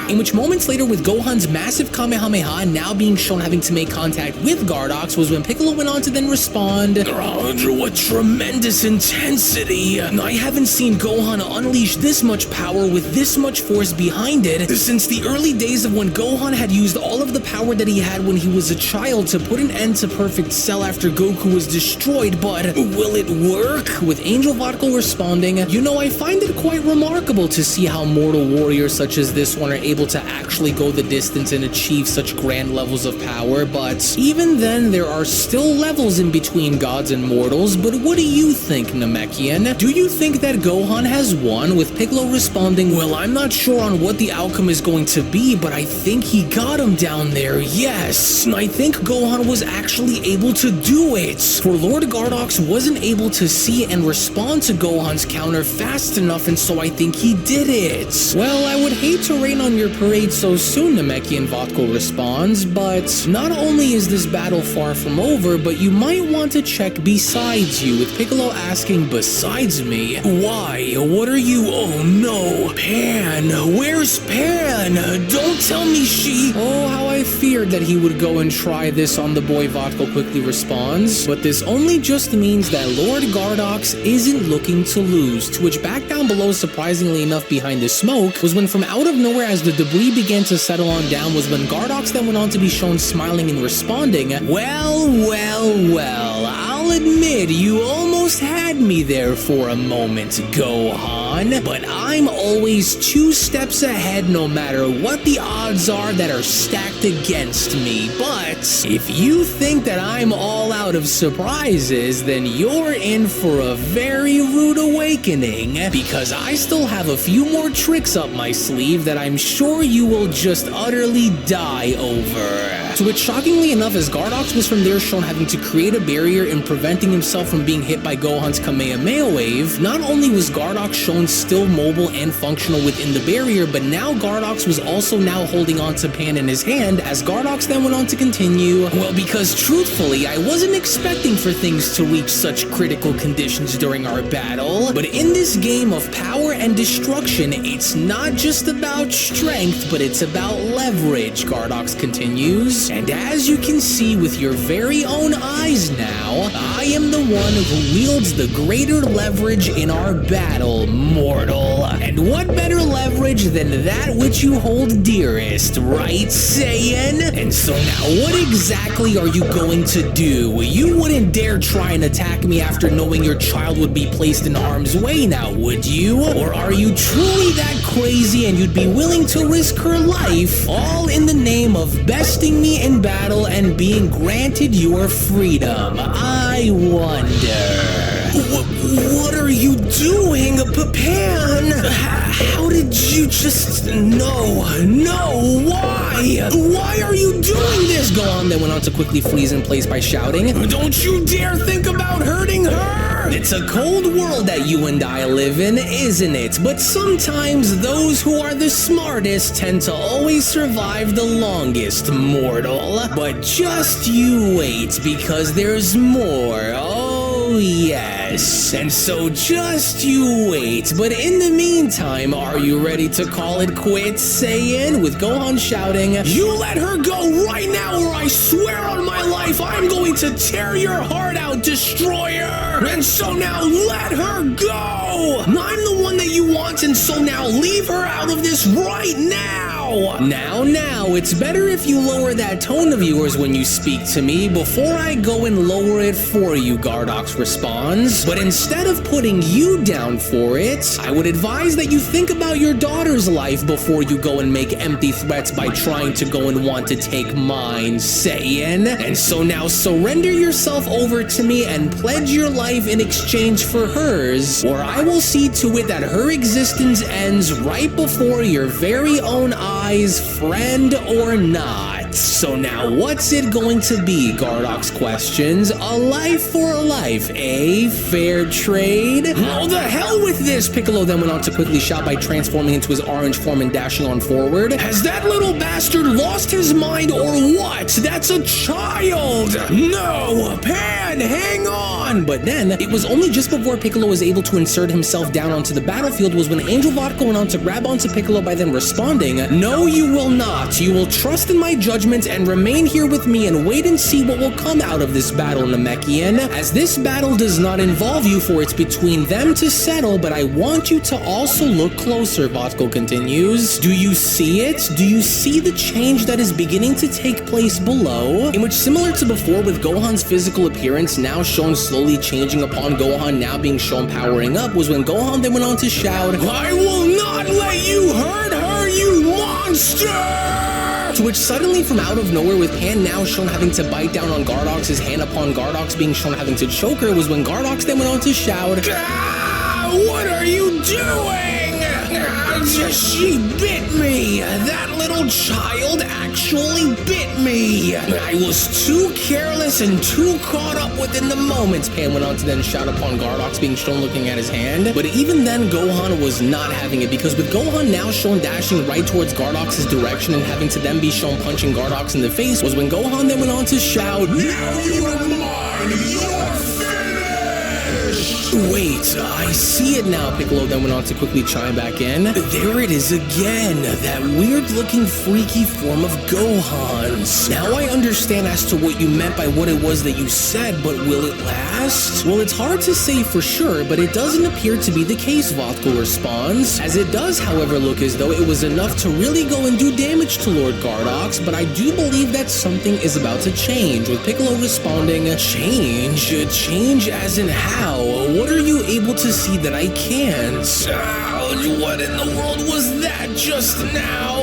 In which moments later, with Gohan's massive Kamehameha now being shown having to make contact with Gardox, was when Piccolo went on to then respond, what tremendous intensity! I haven't seen Gohan unleash this much power with this much force behind it since the early days of when Gohan had used all of the power that he had when he was a child to put an end to Perfect Cell after Goku was destroyed, but will it work? With Angel Vodka responding, I find it quite remarkable to see how mortal warriors such as this one are able to actually go the distance and achieve such grand levels of power, but even then there are still levels in between gods and mortals. But what do you think, Namekian? Do you think that Gohan has won? With Piccolo responding, well, I'm not sure on what the outcome is going to be, but I think he got him down there, yes. I think Gohan was actually able to do it, for Lord Gardox wasn't able to see and respond to Gohan's counter fast enough, and so I think he did it. Well, I would hate to rain on your parade so soon, Namekian Vodka responds, but not only is this battle far from over, but you might want to check besides you, with Piccolo asking, besides me? Why? What are you? Oh no, Pan! Where's Pan? Don't tell me she... Oh, how I feared that he would go and try this on the boy, Vodka quickly responds, but this only just means that Lord Gardox isn't looking to lose, to which back down below, surprisingly enough behind the smoke, was when from out of nowhere as the debris began to settle on down, was when Gardox then went on to be shown smiling and responding, well, I'll admit you almost had me there for a moment, Gohan, but I'm always 2 steps ahead no matter what the odds are that are stacked against me. But if you think that I'm all out of surprises, then you're in for a very rude awakening, because I still have a few more tricks up my sleeve that I'm sure you will just utterly die over. To which, shockingly enough, as Gardox was from there shown having to create a barrier and preventing himself from being hit by Gohan's Kamehameha wave, not only was Gardox shown still mobile and functional within the barrier, but now Gardox was also now holding on to Pan in his hand, as Gardox then went on to continue, well, because truthfully, I wasn't expecting for things to reach such critical conditions during our battle, but in this game of power and destruction, it's not just about strength, but it's about leverage, Gardox continues. And as you can see with your very own eyes now, I am the one who wields the greater leverage in our battle, mortal. And what better leverage than that which you hold dearest, right, Saiyan? And so now what exactly are you going to do? You wouldn't dare try and attack me after knowing your child would be placed in harm's way now, would you? Or are you truly that crazy and you'd be willing to risk her life, all in the name of besting me in battle and being granted your freedom. I wonder... What are you doing, Pan? How did you just... No, why? Why are you doing this? Gohan then went on to quickly freeze in place by shouting, don't you dare think about hurting her! It's a cold world that you and I live in, isn't it? But sometimes those who are the smartest tend to always survive the longest, mortal. But just you wait, because there's more. Oh, yes. And so just you wait. But in the meantime, are you ready to call it quits, Saiyan? With Gohan shouting, you let her go right now or I swear on my life I'm going to tear your heart out, Destroyer! And so now let her go! I'm the one that you want, and so now leave her out of this right now! Now, it's better if you lower that tone of yours when you speak to me before I go and lower it for you, Gardox responds. But instead of putting you down for it, I would advise that you think about your daughter's life before you go and make empty threats by trying to go and want to take mine, Saiyan. And so now surrender yourself over to me and pledge your life in exchange for hers, or I will see to it that her existence ends right before your very own eyes, friend or not. So now what's it going to be, Gardox questions? A life for a life, eh? Fair trade? Oh, the hell with this! Piccolo then went on to quickly shout by transforming into his orange form and dashing on forward. Has that little bastard lost his mind or what? That's a child! No! Pan, hang on! But then, it was only just before Piccolo was able to insert himself down onto the battlefield was when Angel Vodka went on to grab onto Piccolo by then responding, no, you will not. You will trust in my judgment and remain here with me and wait and see what will come out of this battle, Namekian. As this battle does not involve you, for it's between them to settle, but I want you to also look closer, Vodka continues. Do you see it? Do you see the change that is beginning to take place below? In which, similar to before with Gohan's physical appearance now shown slowly changing upon Gohan now being shown powering up, was when Gohan then went on to shout, I will not let you hurt her, you monster! To which suddenly from out of nowhere, with Pan now shown having to bite down on Gardox, his hand upon Gardox being shown having to choke her, was when Gardox then went on to shout, what are you doing? She bit me! That little child actually bit me! I was too careless and too caught up within the moment, Pan went on to then shout upon Gardox being shown looking at his hand. But even then, Gohan was not having it, because with Gohan now shown dashing right towards Gardox's direction and having to then be shown punching Gardox in the face, was when Gohan then went on to shout, now you are mine! You're finished! Wait, I see it now, Piccolo then went on to quickly chime back in. There it is again, that weird-looking freaky form of Gohan's. Now I understand as to what you meant by what it was that you said, but will it last? Well, it's hard to say for sure, but it doesn't appear to be the case, Vodka responds. As it does, however, look as though it was enough to really go and do damage to Lord Gardox, but I do believe that something is about to change, with Piccolo responding, change? Change as in how? What are you able to see that I can't? What in the world was that just now?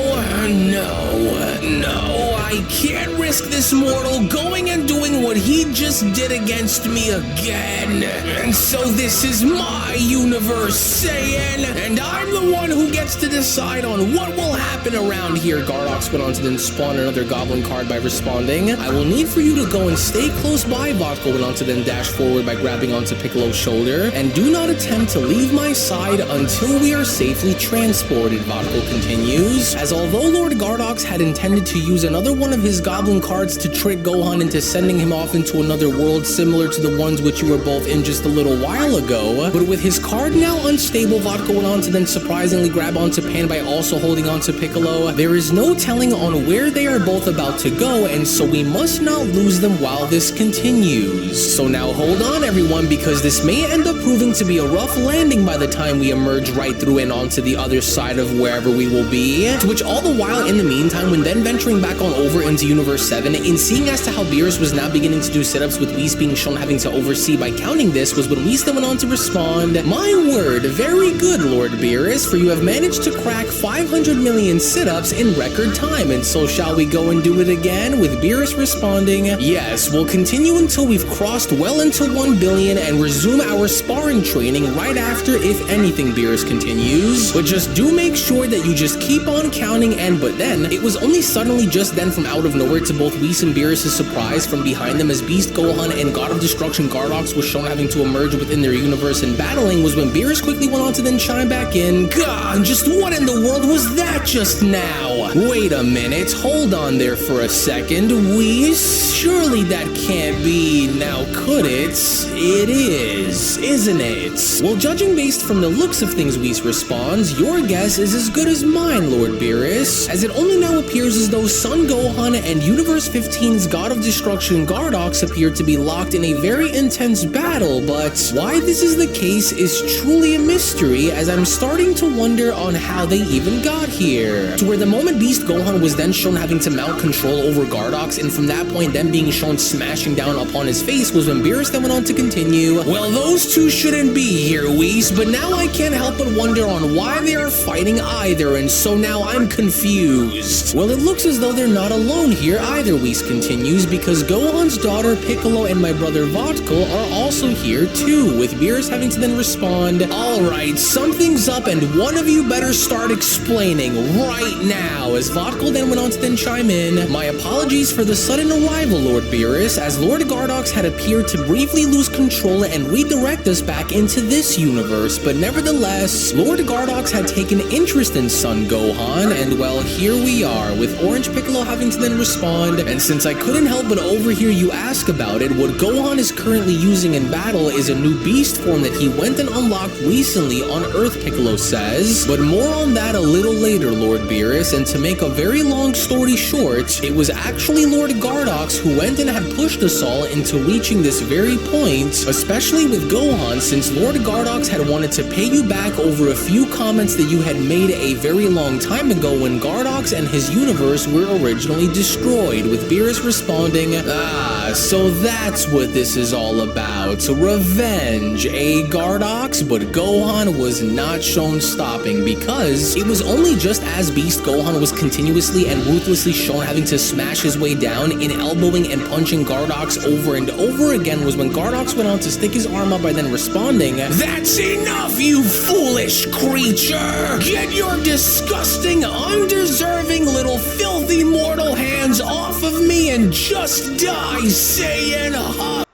No, I can't risk this mortal going and doing what he just did against me again. And so this is my universe, Saiyan, and I'm the one who gets to decide on what will happen around here. Gardox went on to then spawn another goblin card by responding, I will need for you to go and stay close by. Vodka went on to then dash forward by grabbing onto Piccolo's shoulder, and do not attempt to leave my side until we are safely transported, Vodka continues. As although Lord Gardox had intended to use another one of his goblin cards to trick Gohan into sending him off into another world similar to the ones which you were both in just a little while ago, but with his card now unstable, Vodka went on to then surprisingly grab onto Pan by also holding onto Piccolo. There is no telling on where they are both about to go, and so we must not lose them while this continues. So now hold on everyone, because this may end up proving to be a rough landing by the time we emerge right through and onto the other side of wherever we will be. To which all the while in the meantime, when then venturing back on over into Universe 7, in seeing as to how Beerus was now beginning to do sit-ups with Whis being shown having to oversee by counting this, was when Whis then went on to respond, "My word, very good, Lord Beerus, for you have managed to crack 500 million sit-ups in record time, and so shall we go and do it again?" With Beerus responding, "Yes, we'll continue until we've crossed well into 1 billion and resume our sparring training right after, if anything," Beerus continues. "But just do make sure that you just keep on counting," and but then, it was only suddenly just then from out of nowhere, to both Whis and Beerus' surprise, from behind them as Beast Gohan and God of Destruction Gardox was shown having to emerge within their universe and battling, was when Beerus quickly went on to then chime back in, "God, just what in the world was that just now? Wait a minute, hold on there for a second, Whis, surely that can't be, now could it? It is, isn't it?" Well, judging based from the looks of things, Whis responds, "Your guess is as good as mine, Lord Beerus, as it only now appears as though Son Gohan and Universe 15's God of Destruction Gardox appear to be locked in a very intense battle, but why this is the case is truly a mystery, as I'm starting to wonder on how they even got here." To where the moment Beast Gohan was then shown having to mount control over Gardox, and from that point then being shown smashing down upon his face, was when Beerus then went on to continue, "Well, those two shouldn't be here, Whis, but now I can't help but wonder on why they are fighting either, and so now I'm confused." Well, it looks as though they're not alone here either, Whis continues, because Gohan's daughter Piccolo and my brother Vodka are also here too, with Beerus having to then respond, "Alright, something's up and one of you better start explaining right now," as Vodka then went on to then chime in, "My apologies for the sudden arrival, Lord Beerus, as Lord Gardox had appeared to briefly lose control and redirect us back into this universe, but nevertheless, Lord Gardox had taken interest in Son Gohan, and well, here we are," with Orange Piccolo having to then respond, "And since I couldn't help but overhear you ask about it, what Gohan is currently using in battle is a new beast form that he went and unlocked recently on Earth," Piccolo says, "but more on that a little later, Lord Beerus, and to make a very long story short, it was actually Lord Gardox who went and had pushed us all into reaching this very point, especially with Gohan, since Lord Gardox had wanted to pay you back over a few comments that you had made a very long time ago when Gardox and his universe were originally destroyed," with Beerus responding, "Ah, so that's what this is all about. Revenge, eh, Gardox?" But Gohan was not shown stopping, because it was only just as Beast Gohan was continuously and ruthlessly shown having to smash his way down in elbowing and punching Gardox over and over again, was when Gardox went on to stick his arm up by then responding, "That's enough, you foolish creature! Get your disgusting, undeserving little filthy mortal hands off of me and just die, Saiyan Ha!"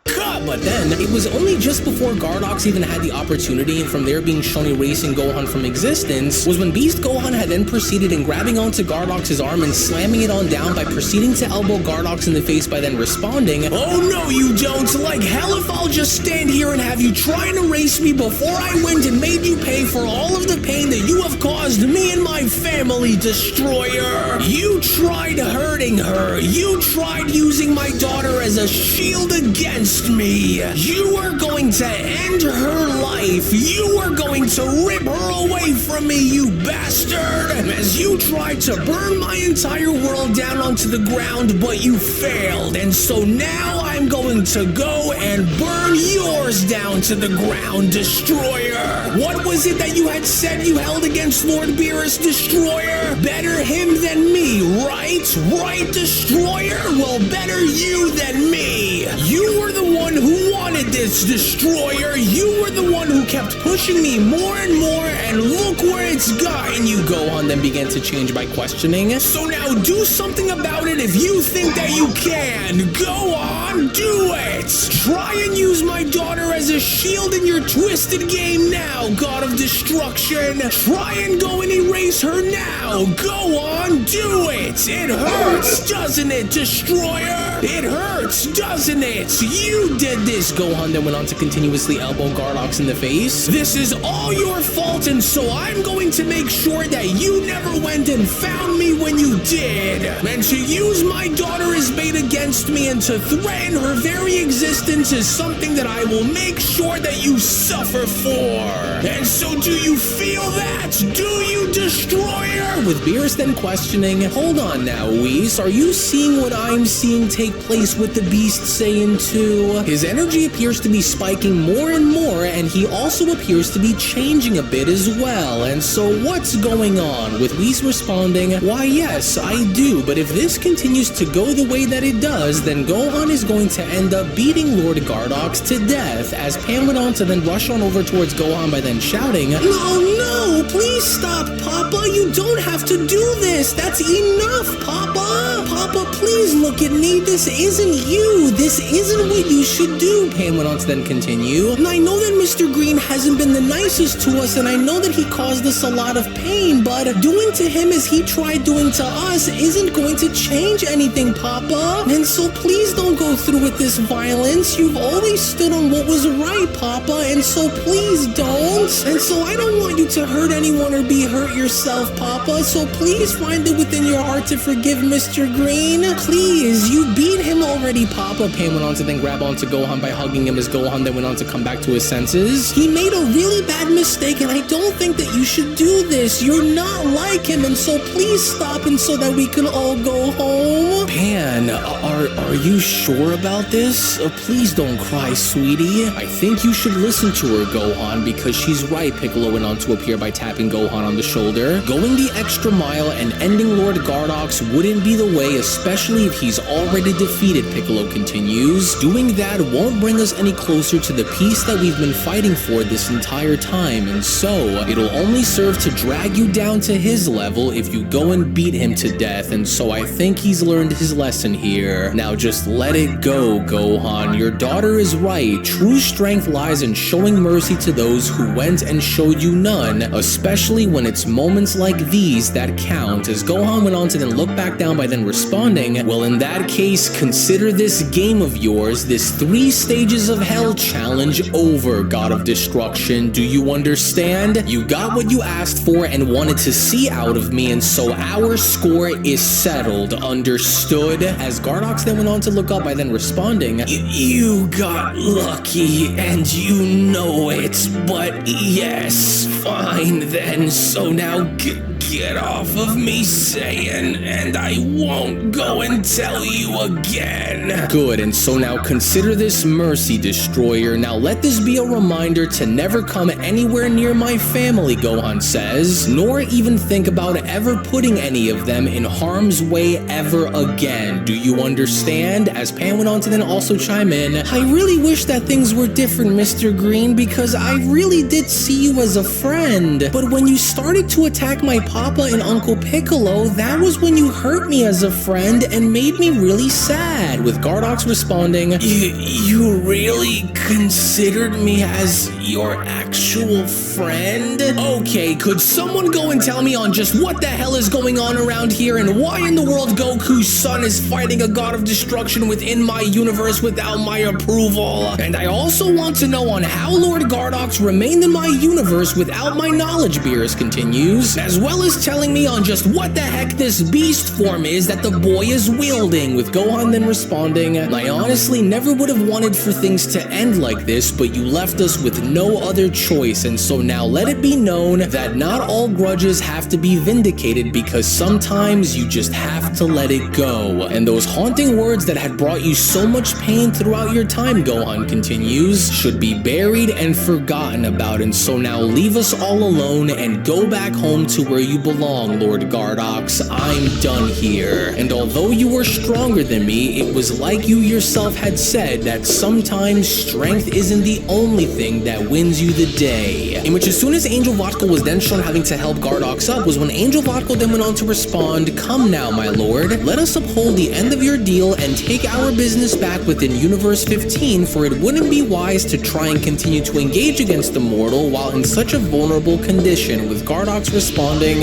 But then, it was only just before Gardox even had the opportunity, and from there being shown erasing Gohan from existence, was when Beast Gohan had then proceeded in grabbing onto Gardox's arm and slamming it on down by proceeding to elbow Gardox in the face by then responding, "Oh no you don't, like hell if I'll just stand here and have you try and erase me before I went and made you pay for all of the pain that you have caused me and my family, Destroyer. You tried hurting her, you tried using my daughter as a shield against me. You are going to end her life. You are going to rip her away from me, you bastard, as you tried to burn my entire world down onto the ground, but you failed, and so now I'm going to go and burn yours down to the ground, Destroyer. What was it that you had said you held against Lord Beerus, Destroyer? Better him than me, right? Right, Destroyer? Well, better you than me. You were the one who wanted this, Destroyer. You were the one who kept pushing me more and more, and look where it's gotten you." Gohan then began to change by questioning, "So now do something about it if you think that you can. Go on, do it. Try and use my daughter as a shield in your twisted game now, God of Destruction. Try and go and erase her now. Go on, do it. It hurts, doesn't it, Destroyer? It hurts, doesn't it? You did this." Gohan then went on to continuously elbow Gardox in the face. "This is all your fault, and so I'm going to make sure that you never went and found me when you did. And to use my daughter as bait against me and to threaten her very existence is something that I will make sure that you suffer for. And so do you feel that? Do you, Destroyer?" With Beerus then questioning, "Hold on now, now, Whis, are you seeing what I'm seeing take place with the Beast Saiyan 2? His energy appears to be spiking more and more, and he also appears to be changing a bit as well. And so what's going on? With Whis responding, why yes, I do, but if this continues to go the way that it does, then Gohan is going to end up beating Lord Gardox to death, as Pan went on to then rush on over towards Gohan by then shouting, No, please stop, Papa, you don't have to do this, that's enough, Papa! Papa, please look at me, this isn't you, this isn't what you should do, Pan went on to then continue. And I know that Mr. Green hasn't been the nicest to us, and I know that he caused us a lot of pain, but doing to him as he tried doing to us isn't going to change anything, Papa. And so please don't go through with this violence. You've always stood on what was right, Papa, and so please don't. And so I don't want you to hurt anyone or be hurt yourself, Papa, so please find it within your heart to forgive Mr. Green. Please, you beat him already, Papa. Pan went on to then grab onto Gohan by hugging him as Gohan then went on to come back to his senses. He made a really bad mistake, and I don't think that you should do this. You're not like him, and so please stop, and so that we can all go home. Pan, are you sure about this? Please don't cry, sweetie. I think you should listen to her, Gohan, because she's right. Piccolo went on to appear by tapping Gohan on the shoulder. Going the extra mile and ending Lord Gardox wouldn't be the way, especially if he's already defeated, Piccolo continues. Doing that won't bring us any closer to the peace that we've been fighting for this entire time, and so it'll only serve to drag you down to his level if you go and beat him to death, and so I think he's learned his lesson here. Now just let it go, Gohan. Your daughter is right. True strength lies in showing mercy to those who went and showed you none, especially when it's moments like these that count. As Gohan went on to then look back down by then responding, well, in that case, consider this game of yours, this 3 stages of hell challenge over, God of Destruction. Do you understand? You got what you asked for and wanted to see out of me, and so our score is settled. Understood? As Gardox then went on to look up by then responding, you got lucky, and you know it, but yes, fine then, so now get off of me, Saiyan, and I won't go and tell you again. Good, and so now consider this mercy, Destroyer. Now let this be a reminder to never come anywhere near my family, Gohan says, nor even think about ever putting any of them in harm's way ever again. Do you understand? As Pan went on to then also chime in, I really wish that things were different, Mr. Green, because I really did see you as a friend, but when you started to attack my Papa and Uncle Piccolo, that was when you hurt me as a friend and made me really sad. With Gardox responding, you really considered me as your actual friend? Okay, could someone go and tell me on just what the hell is going on around here and why in the world Goku's son is fighting a god of destruction within my universe without my approval? And I also want to know on how Lord Gardox remained in my universe without my knowledge, Beerus continues, as well as telling me on just what the heck this beast form is that the boy is wielding. With Gohan then responding, I honestly never would have wanted for things to end like this, but you left us with no other choice, and so now let it be known that not all grudges have to be vindicated, because sometimes you just have to let it go. And those haunting words that had brought you so much pain throughout your time, Gohan continues, should be buried and forgotten about, and so now leave us all alone and go back home to where you belong, Lord Gardox. I'm done here. And although you were stronger than me, it was like you yourself had said that sometimes strength isn't the only thing that wins you the day. In which as soon as Angel Vodka was then shown having to help Gardox up was when Angel Vodka then went on to respond, come now, my lord, let us uphold the end of your deal and take our business back within Universe 15, for it wouldn't be wise to try and continue to engage against the mortal while in such a vulnerable condition. With Gardox responding,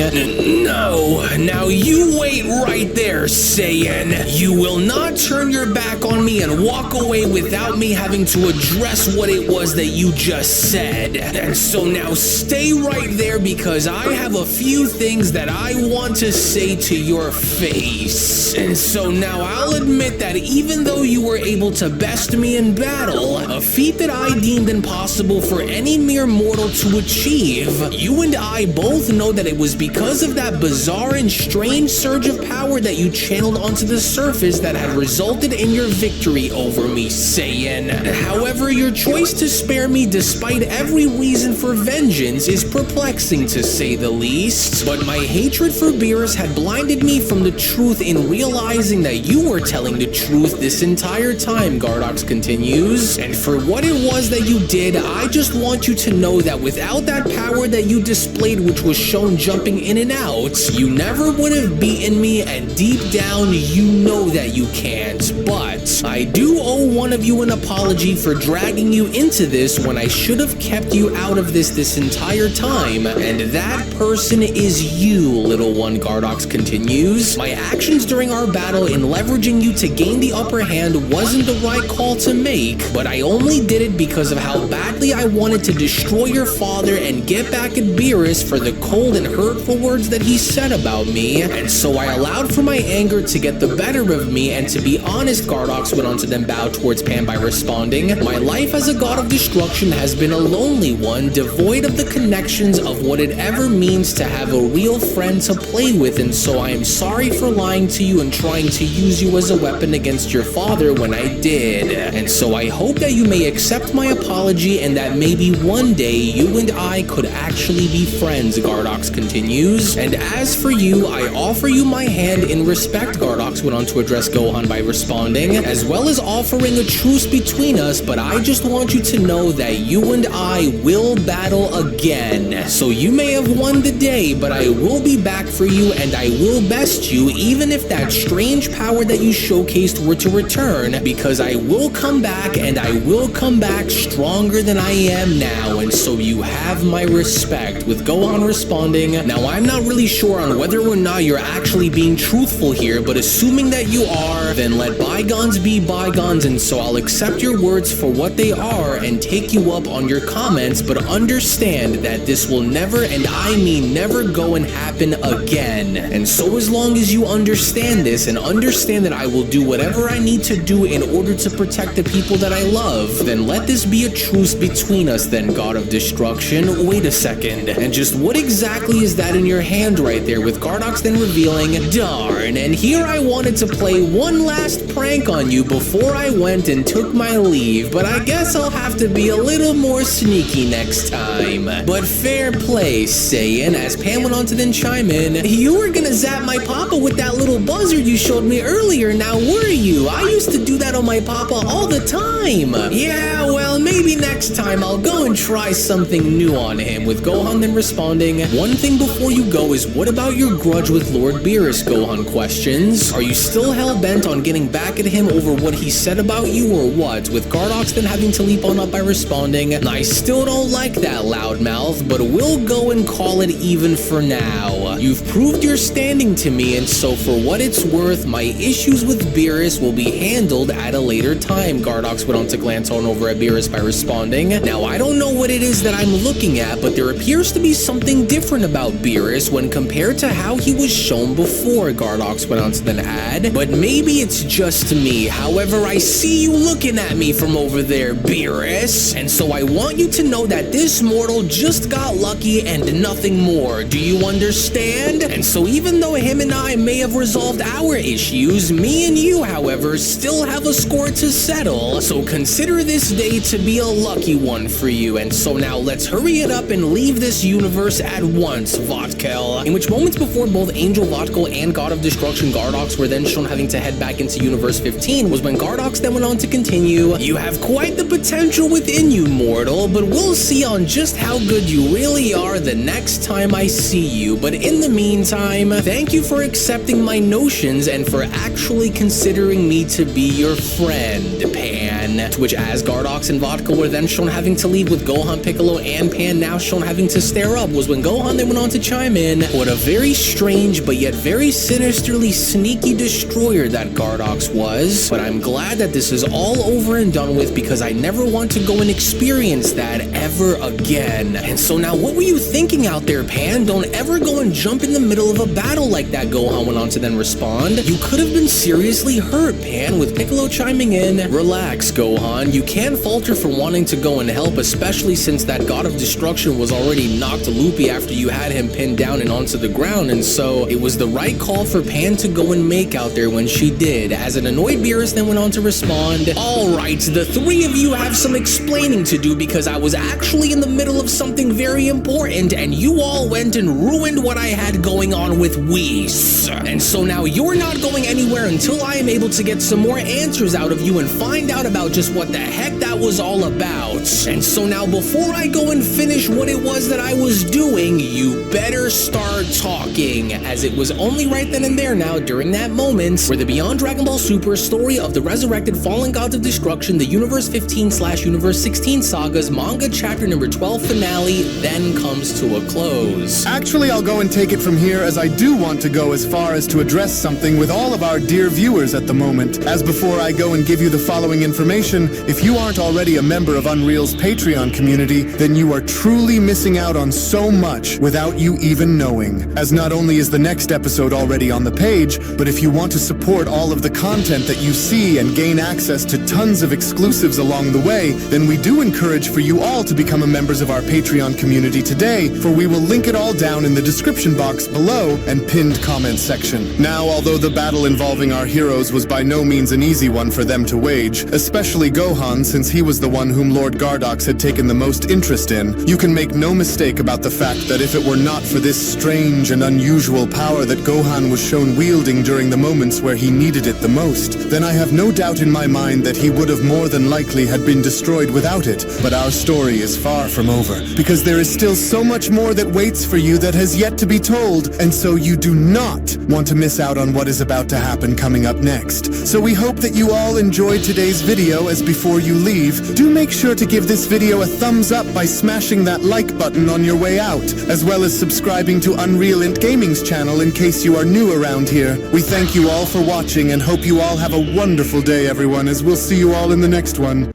no, now you wait right there, Saiyan. You will not turn your back on me and walk away without me having to address what it was that you just said. And so now stay right there, because I have a few things that I want to say to your face. And so now I'll admit that even though you were able to best me in battle, a feat that I deemed impossible for any mere mortal to achieve, you and I both know that it was because because of that bizarre and strange surge of power that you channeled onto the surface that had resulted in your victory over me, Saiyan. However, your choice to spare me despite every reason for vengeance is perplexing to say the least. But my hatred for Beerus had blinded me from the truth in realizing that you were telling the truth this entire time, Gardox continues. And for what it was that you did, I just want you to know that without that power that you displayed, which was shown jumping in and out, you never would have beaten me, and deep down you know that you can't. But I do owe one of you an apology for dragging you into this when I should have kept you out of this entire time, and that person is you, little one, Gardox continues. My actions during our battle in leveraging you to gain the upper hand wasn't the right call to make, but I only did it because of how badly I wanted to destroy your father and get back at Beerus for the cold and hurtful words that he said about me, and so I allowed for my anger to get the better of me. And to be honest, Gardox went on to then bow towards Pan by responding, my life as a god of destruction has been a lonely one, devoid of the connections of what it ever means to have a real friend to play with, and so I am sorry for lying to you and trying to use you as a weapon against your father when I did. And so I hope that you may accept my apology and that maybe one day you and I could actually be friends, Gardox continues. And as for you, I offer you my hand in respect, Gardox went on to address Gohan by responding, as well as offering a truce between us, but I just want you to know that you and I will battle again. So you may have won the day, but I will be back for you and I will best you, even if that strange power that you showcased were to return, because I will come back and I will come back stronger than I am now, and so you have my respect, with Gohan responding, now I'm not really sure on whether or not you're actually being truthful here, but assuming that you are, then let bygones be bygones, and so I'll accept your words for what they are and take you up on your comments, but understand that this will never, and I mean never, go and happen again. And so as long as you understand this and understand that I will do whatever I need to do in order to protect the people that I love, then let this be a truce between us then, God of Destruction. Wait a second, and just what exactly is that in your hand right there, with Gardox then revealing, darn, and here I wanted to play one last prank on you before I went and took my leave, but I guess I'll have to be a little more sneaky next time. But fair play, Saiyan, as Pan went on to then chime in, you were gonna zap my papa with that little buzzard you showed me earlier, now were you? I used to do that on my papa all the time. Yeah, well, maybe next time I'll go and try something new on him, with Gohan then responding, one thing before you go is, what about your grudge with Lord Beerus, Gohan questions? Are you still hell-bent on getting back at him over what he said about you or what, with Gardox then having to leap on up by responding, I still don't like that loudmouth, but we'll go and call it even for now. You've proved your standing to me, and so for what it's worth, my issues with Beerus will be handled at a later time, Gardox went on to glance on over at Beerus by responding, now I don't know what it is that I'm looking at, but there appears to be something different about Beerus when compared to how he was shown before, Gardox went on to then add, but maybe it's just me. However, I see you looking at me from over there, Beerus, and so I want you to know that this mortal just got lucky and nothing more. Do you understand? And so even though him and I may have resolved our issues, me and you, however, still have a score to settle, so consider this day to be a lucky one for you. And so now let's hurry it up and leave this universe at once, Vatkel. In which moments before both Angel Vatkel and God of Destruction Gardox were then shown having to head back into Universe 15 was when Gardox then went on to continue, you have quite the potential within you, mortal, but we'll see on just how good you really are the next time I see you. But in the meantime, thank you for accepting my notions and for actually considering me to be your friend, Pan. To which as Gardox and Vatkel were then shown having to leave, with Gohan, Piccolo, and Pan now shown having to stare up, was when Gohan then went on to chime in, what a very strange but yet very sinisterly sneaky destroyer that Gardox was. But I'm glad that this is all over and done with, because I never want to go and experience that ever again. And so now what were you thinking out there, Pan? Don't ever go and jump in the middle of a battle like that, Gohan went on to then respond. You could have been seriously hurt, Pan, with Piccolo chiming in, relax, Gohan. You can't falter for wanting to go and help, especially since that God of Destruction was already knocked loopy after you had him pinned pinned down and onto the ground, and so it was the right call for Pan to go and make out there when she did. As an annoyed Beerus then went on to respond, "Alright, the three of you have some explaining to do because I was actually in the middle of something very important and you all went and ruined what I had going on with Whis. And so now you're not going anywhere until I am able to get some more answers out of you and find out about just what the heck that was all about. And so now before I go and finish what it was that I was doing, you better start talking." As it was only right then and there now during that moment where the Beyond Dragon Ball Super story of the resurrected fallen gods of destruction, the Universe 15/Universe 16 sagas manga chapter number 12 finale then comes to a close. Actually, I'll go and take it from here, as I do want to go as far as to address something with all of our dear viewers at the moment. As before I go and give you the following information, if you aren't already a member of Unreal's Patreon community, then you are truly missing out on so much without you even knowing. As not only is the next episode already on the page, but if you want to support all of the content that you see and gain access to tons of exclusives along the way, then we do encourage for you all to become members of our Patreon community today, for we will link it all down in the description box below and pinned comment section. Now, although the battle involving our heroes was by no means an easy one for them to wage, especially Gohan, since he was the one whom Lord Gardox had taken the most interest in, you can make no mistake about the fact that if it were not for this strange and unusual power that Gohan was shown wielding during the moments where he needed it the most, then I have no doubt in my mind that he would have more than likely had been destroyed without it. But our story is far from over, because there is still so much more that waits for you that has yet to be told, and so you do not want to miss out on what is about to happen coming up next. So we hope that you all enjoyed today's video, as before you leave, do make sure to give this video a thumbs up by smashing that like button on your way out, as well as subscribing to Unreal Gaming's channel in case you are new around here. We thank you all for watching and hope you all have a wonderful day, everyone, as we'll see you all in the next one.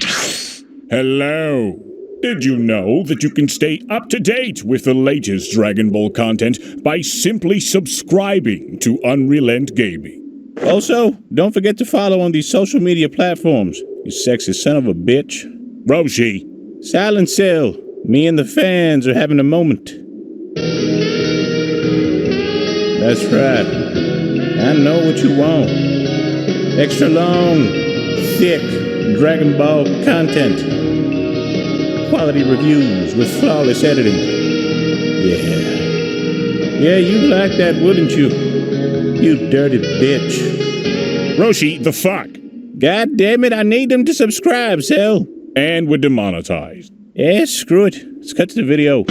Hello. Did you know that you can stay up to date with the latest Dragon Ball content by simply subscribing to Unreal Gaming? Also, don't forget to follow on these social media platforms, you sexy son of a bitch. Roshi. Silent Cell. Me and the fans are having a moment. That's right. I know what you want. Extra long, thick Dragon Ball content. Quality reviews with flawless editing. Yeah, you'd like that, wouldn't you? You dirty bitch. Roshi, the fuck? God damn it, I need them to subscribe, Cell. And we're demonetized. Yeah, screw it. Let's cut to the video.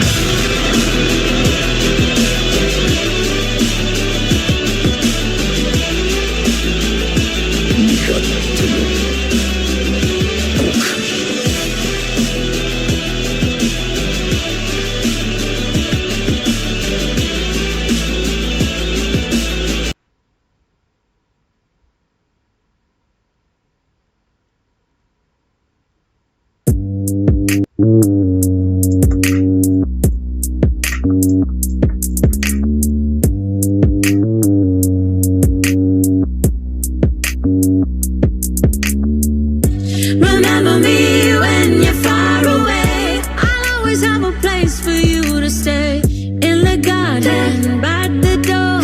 Remember me when you're far away. I'll always have a place for you to stay. In the garden, by the door,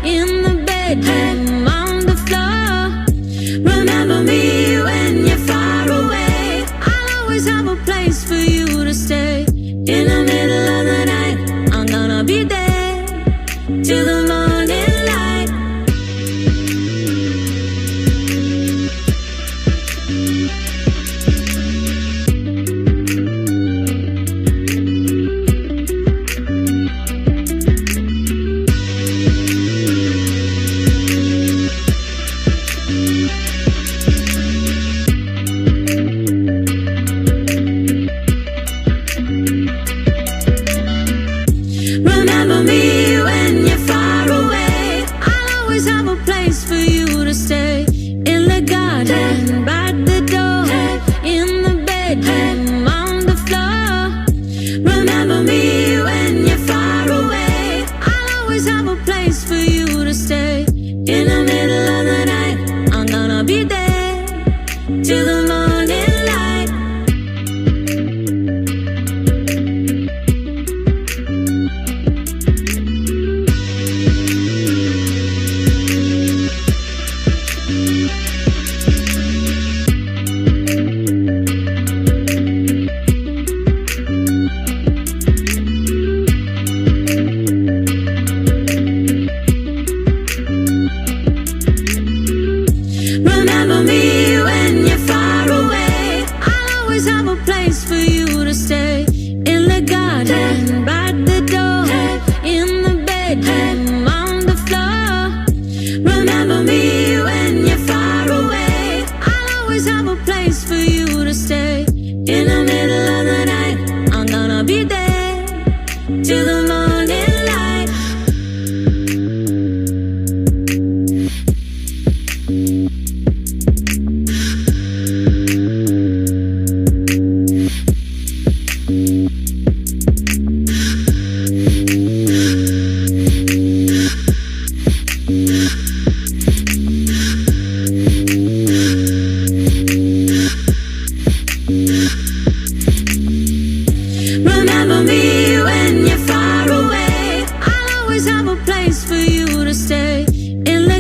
in the bedroom, on the floor. Remember me when you're far away. I'll always have a place for you to stay. In the middle of the night, I'm gonna be there till the morning light. Remember me when you're far away. I'll always have a place for you to stay. In the garden, by the door, in the bedroom, on the floor. Remember me when you're far away. I'll always have a place for you to stay. In the middle of the night, I'm gonna be there till the morning light.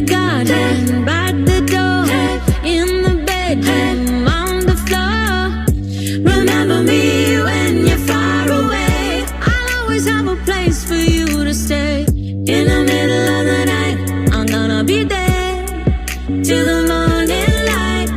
the garden, by the door, in the bedroom, on the floor. Remember me when you're far away. I'll always have a place for you to stay. In the middle of the night, I'm gonna be there till the morning light.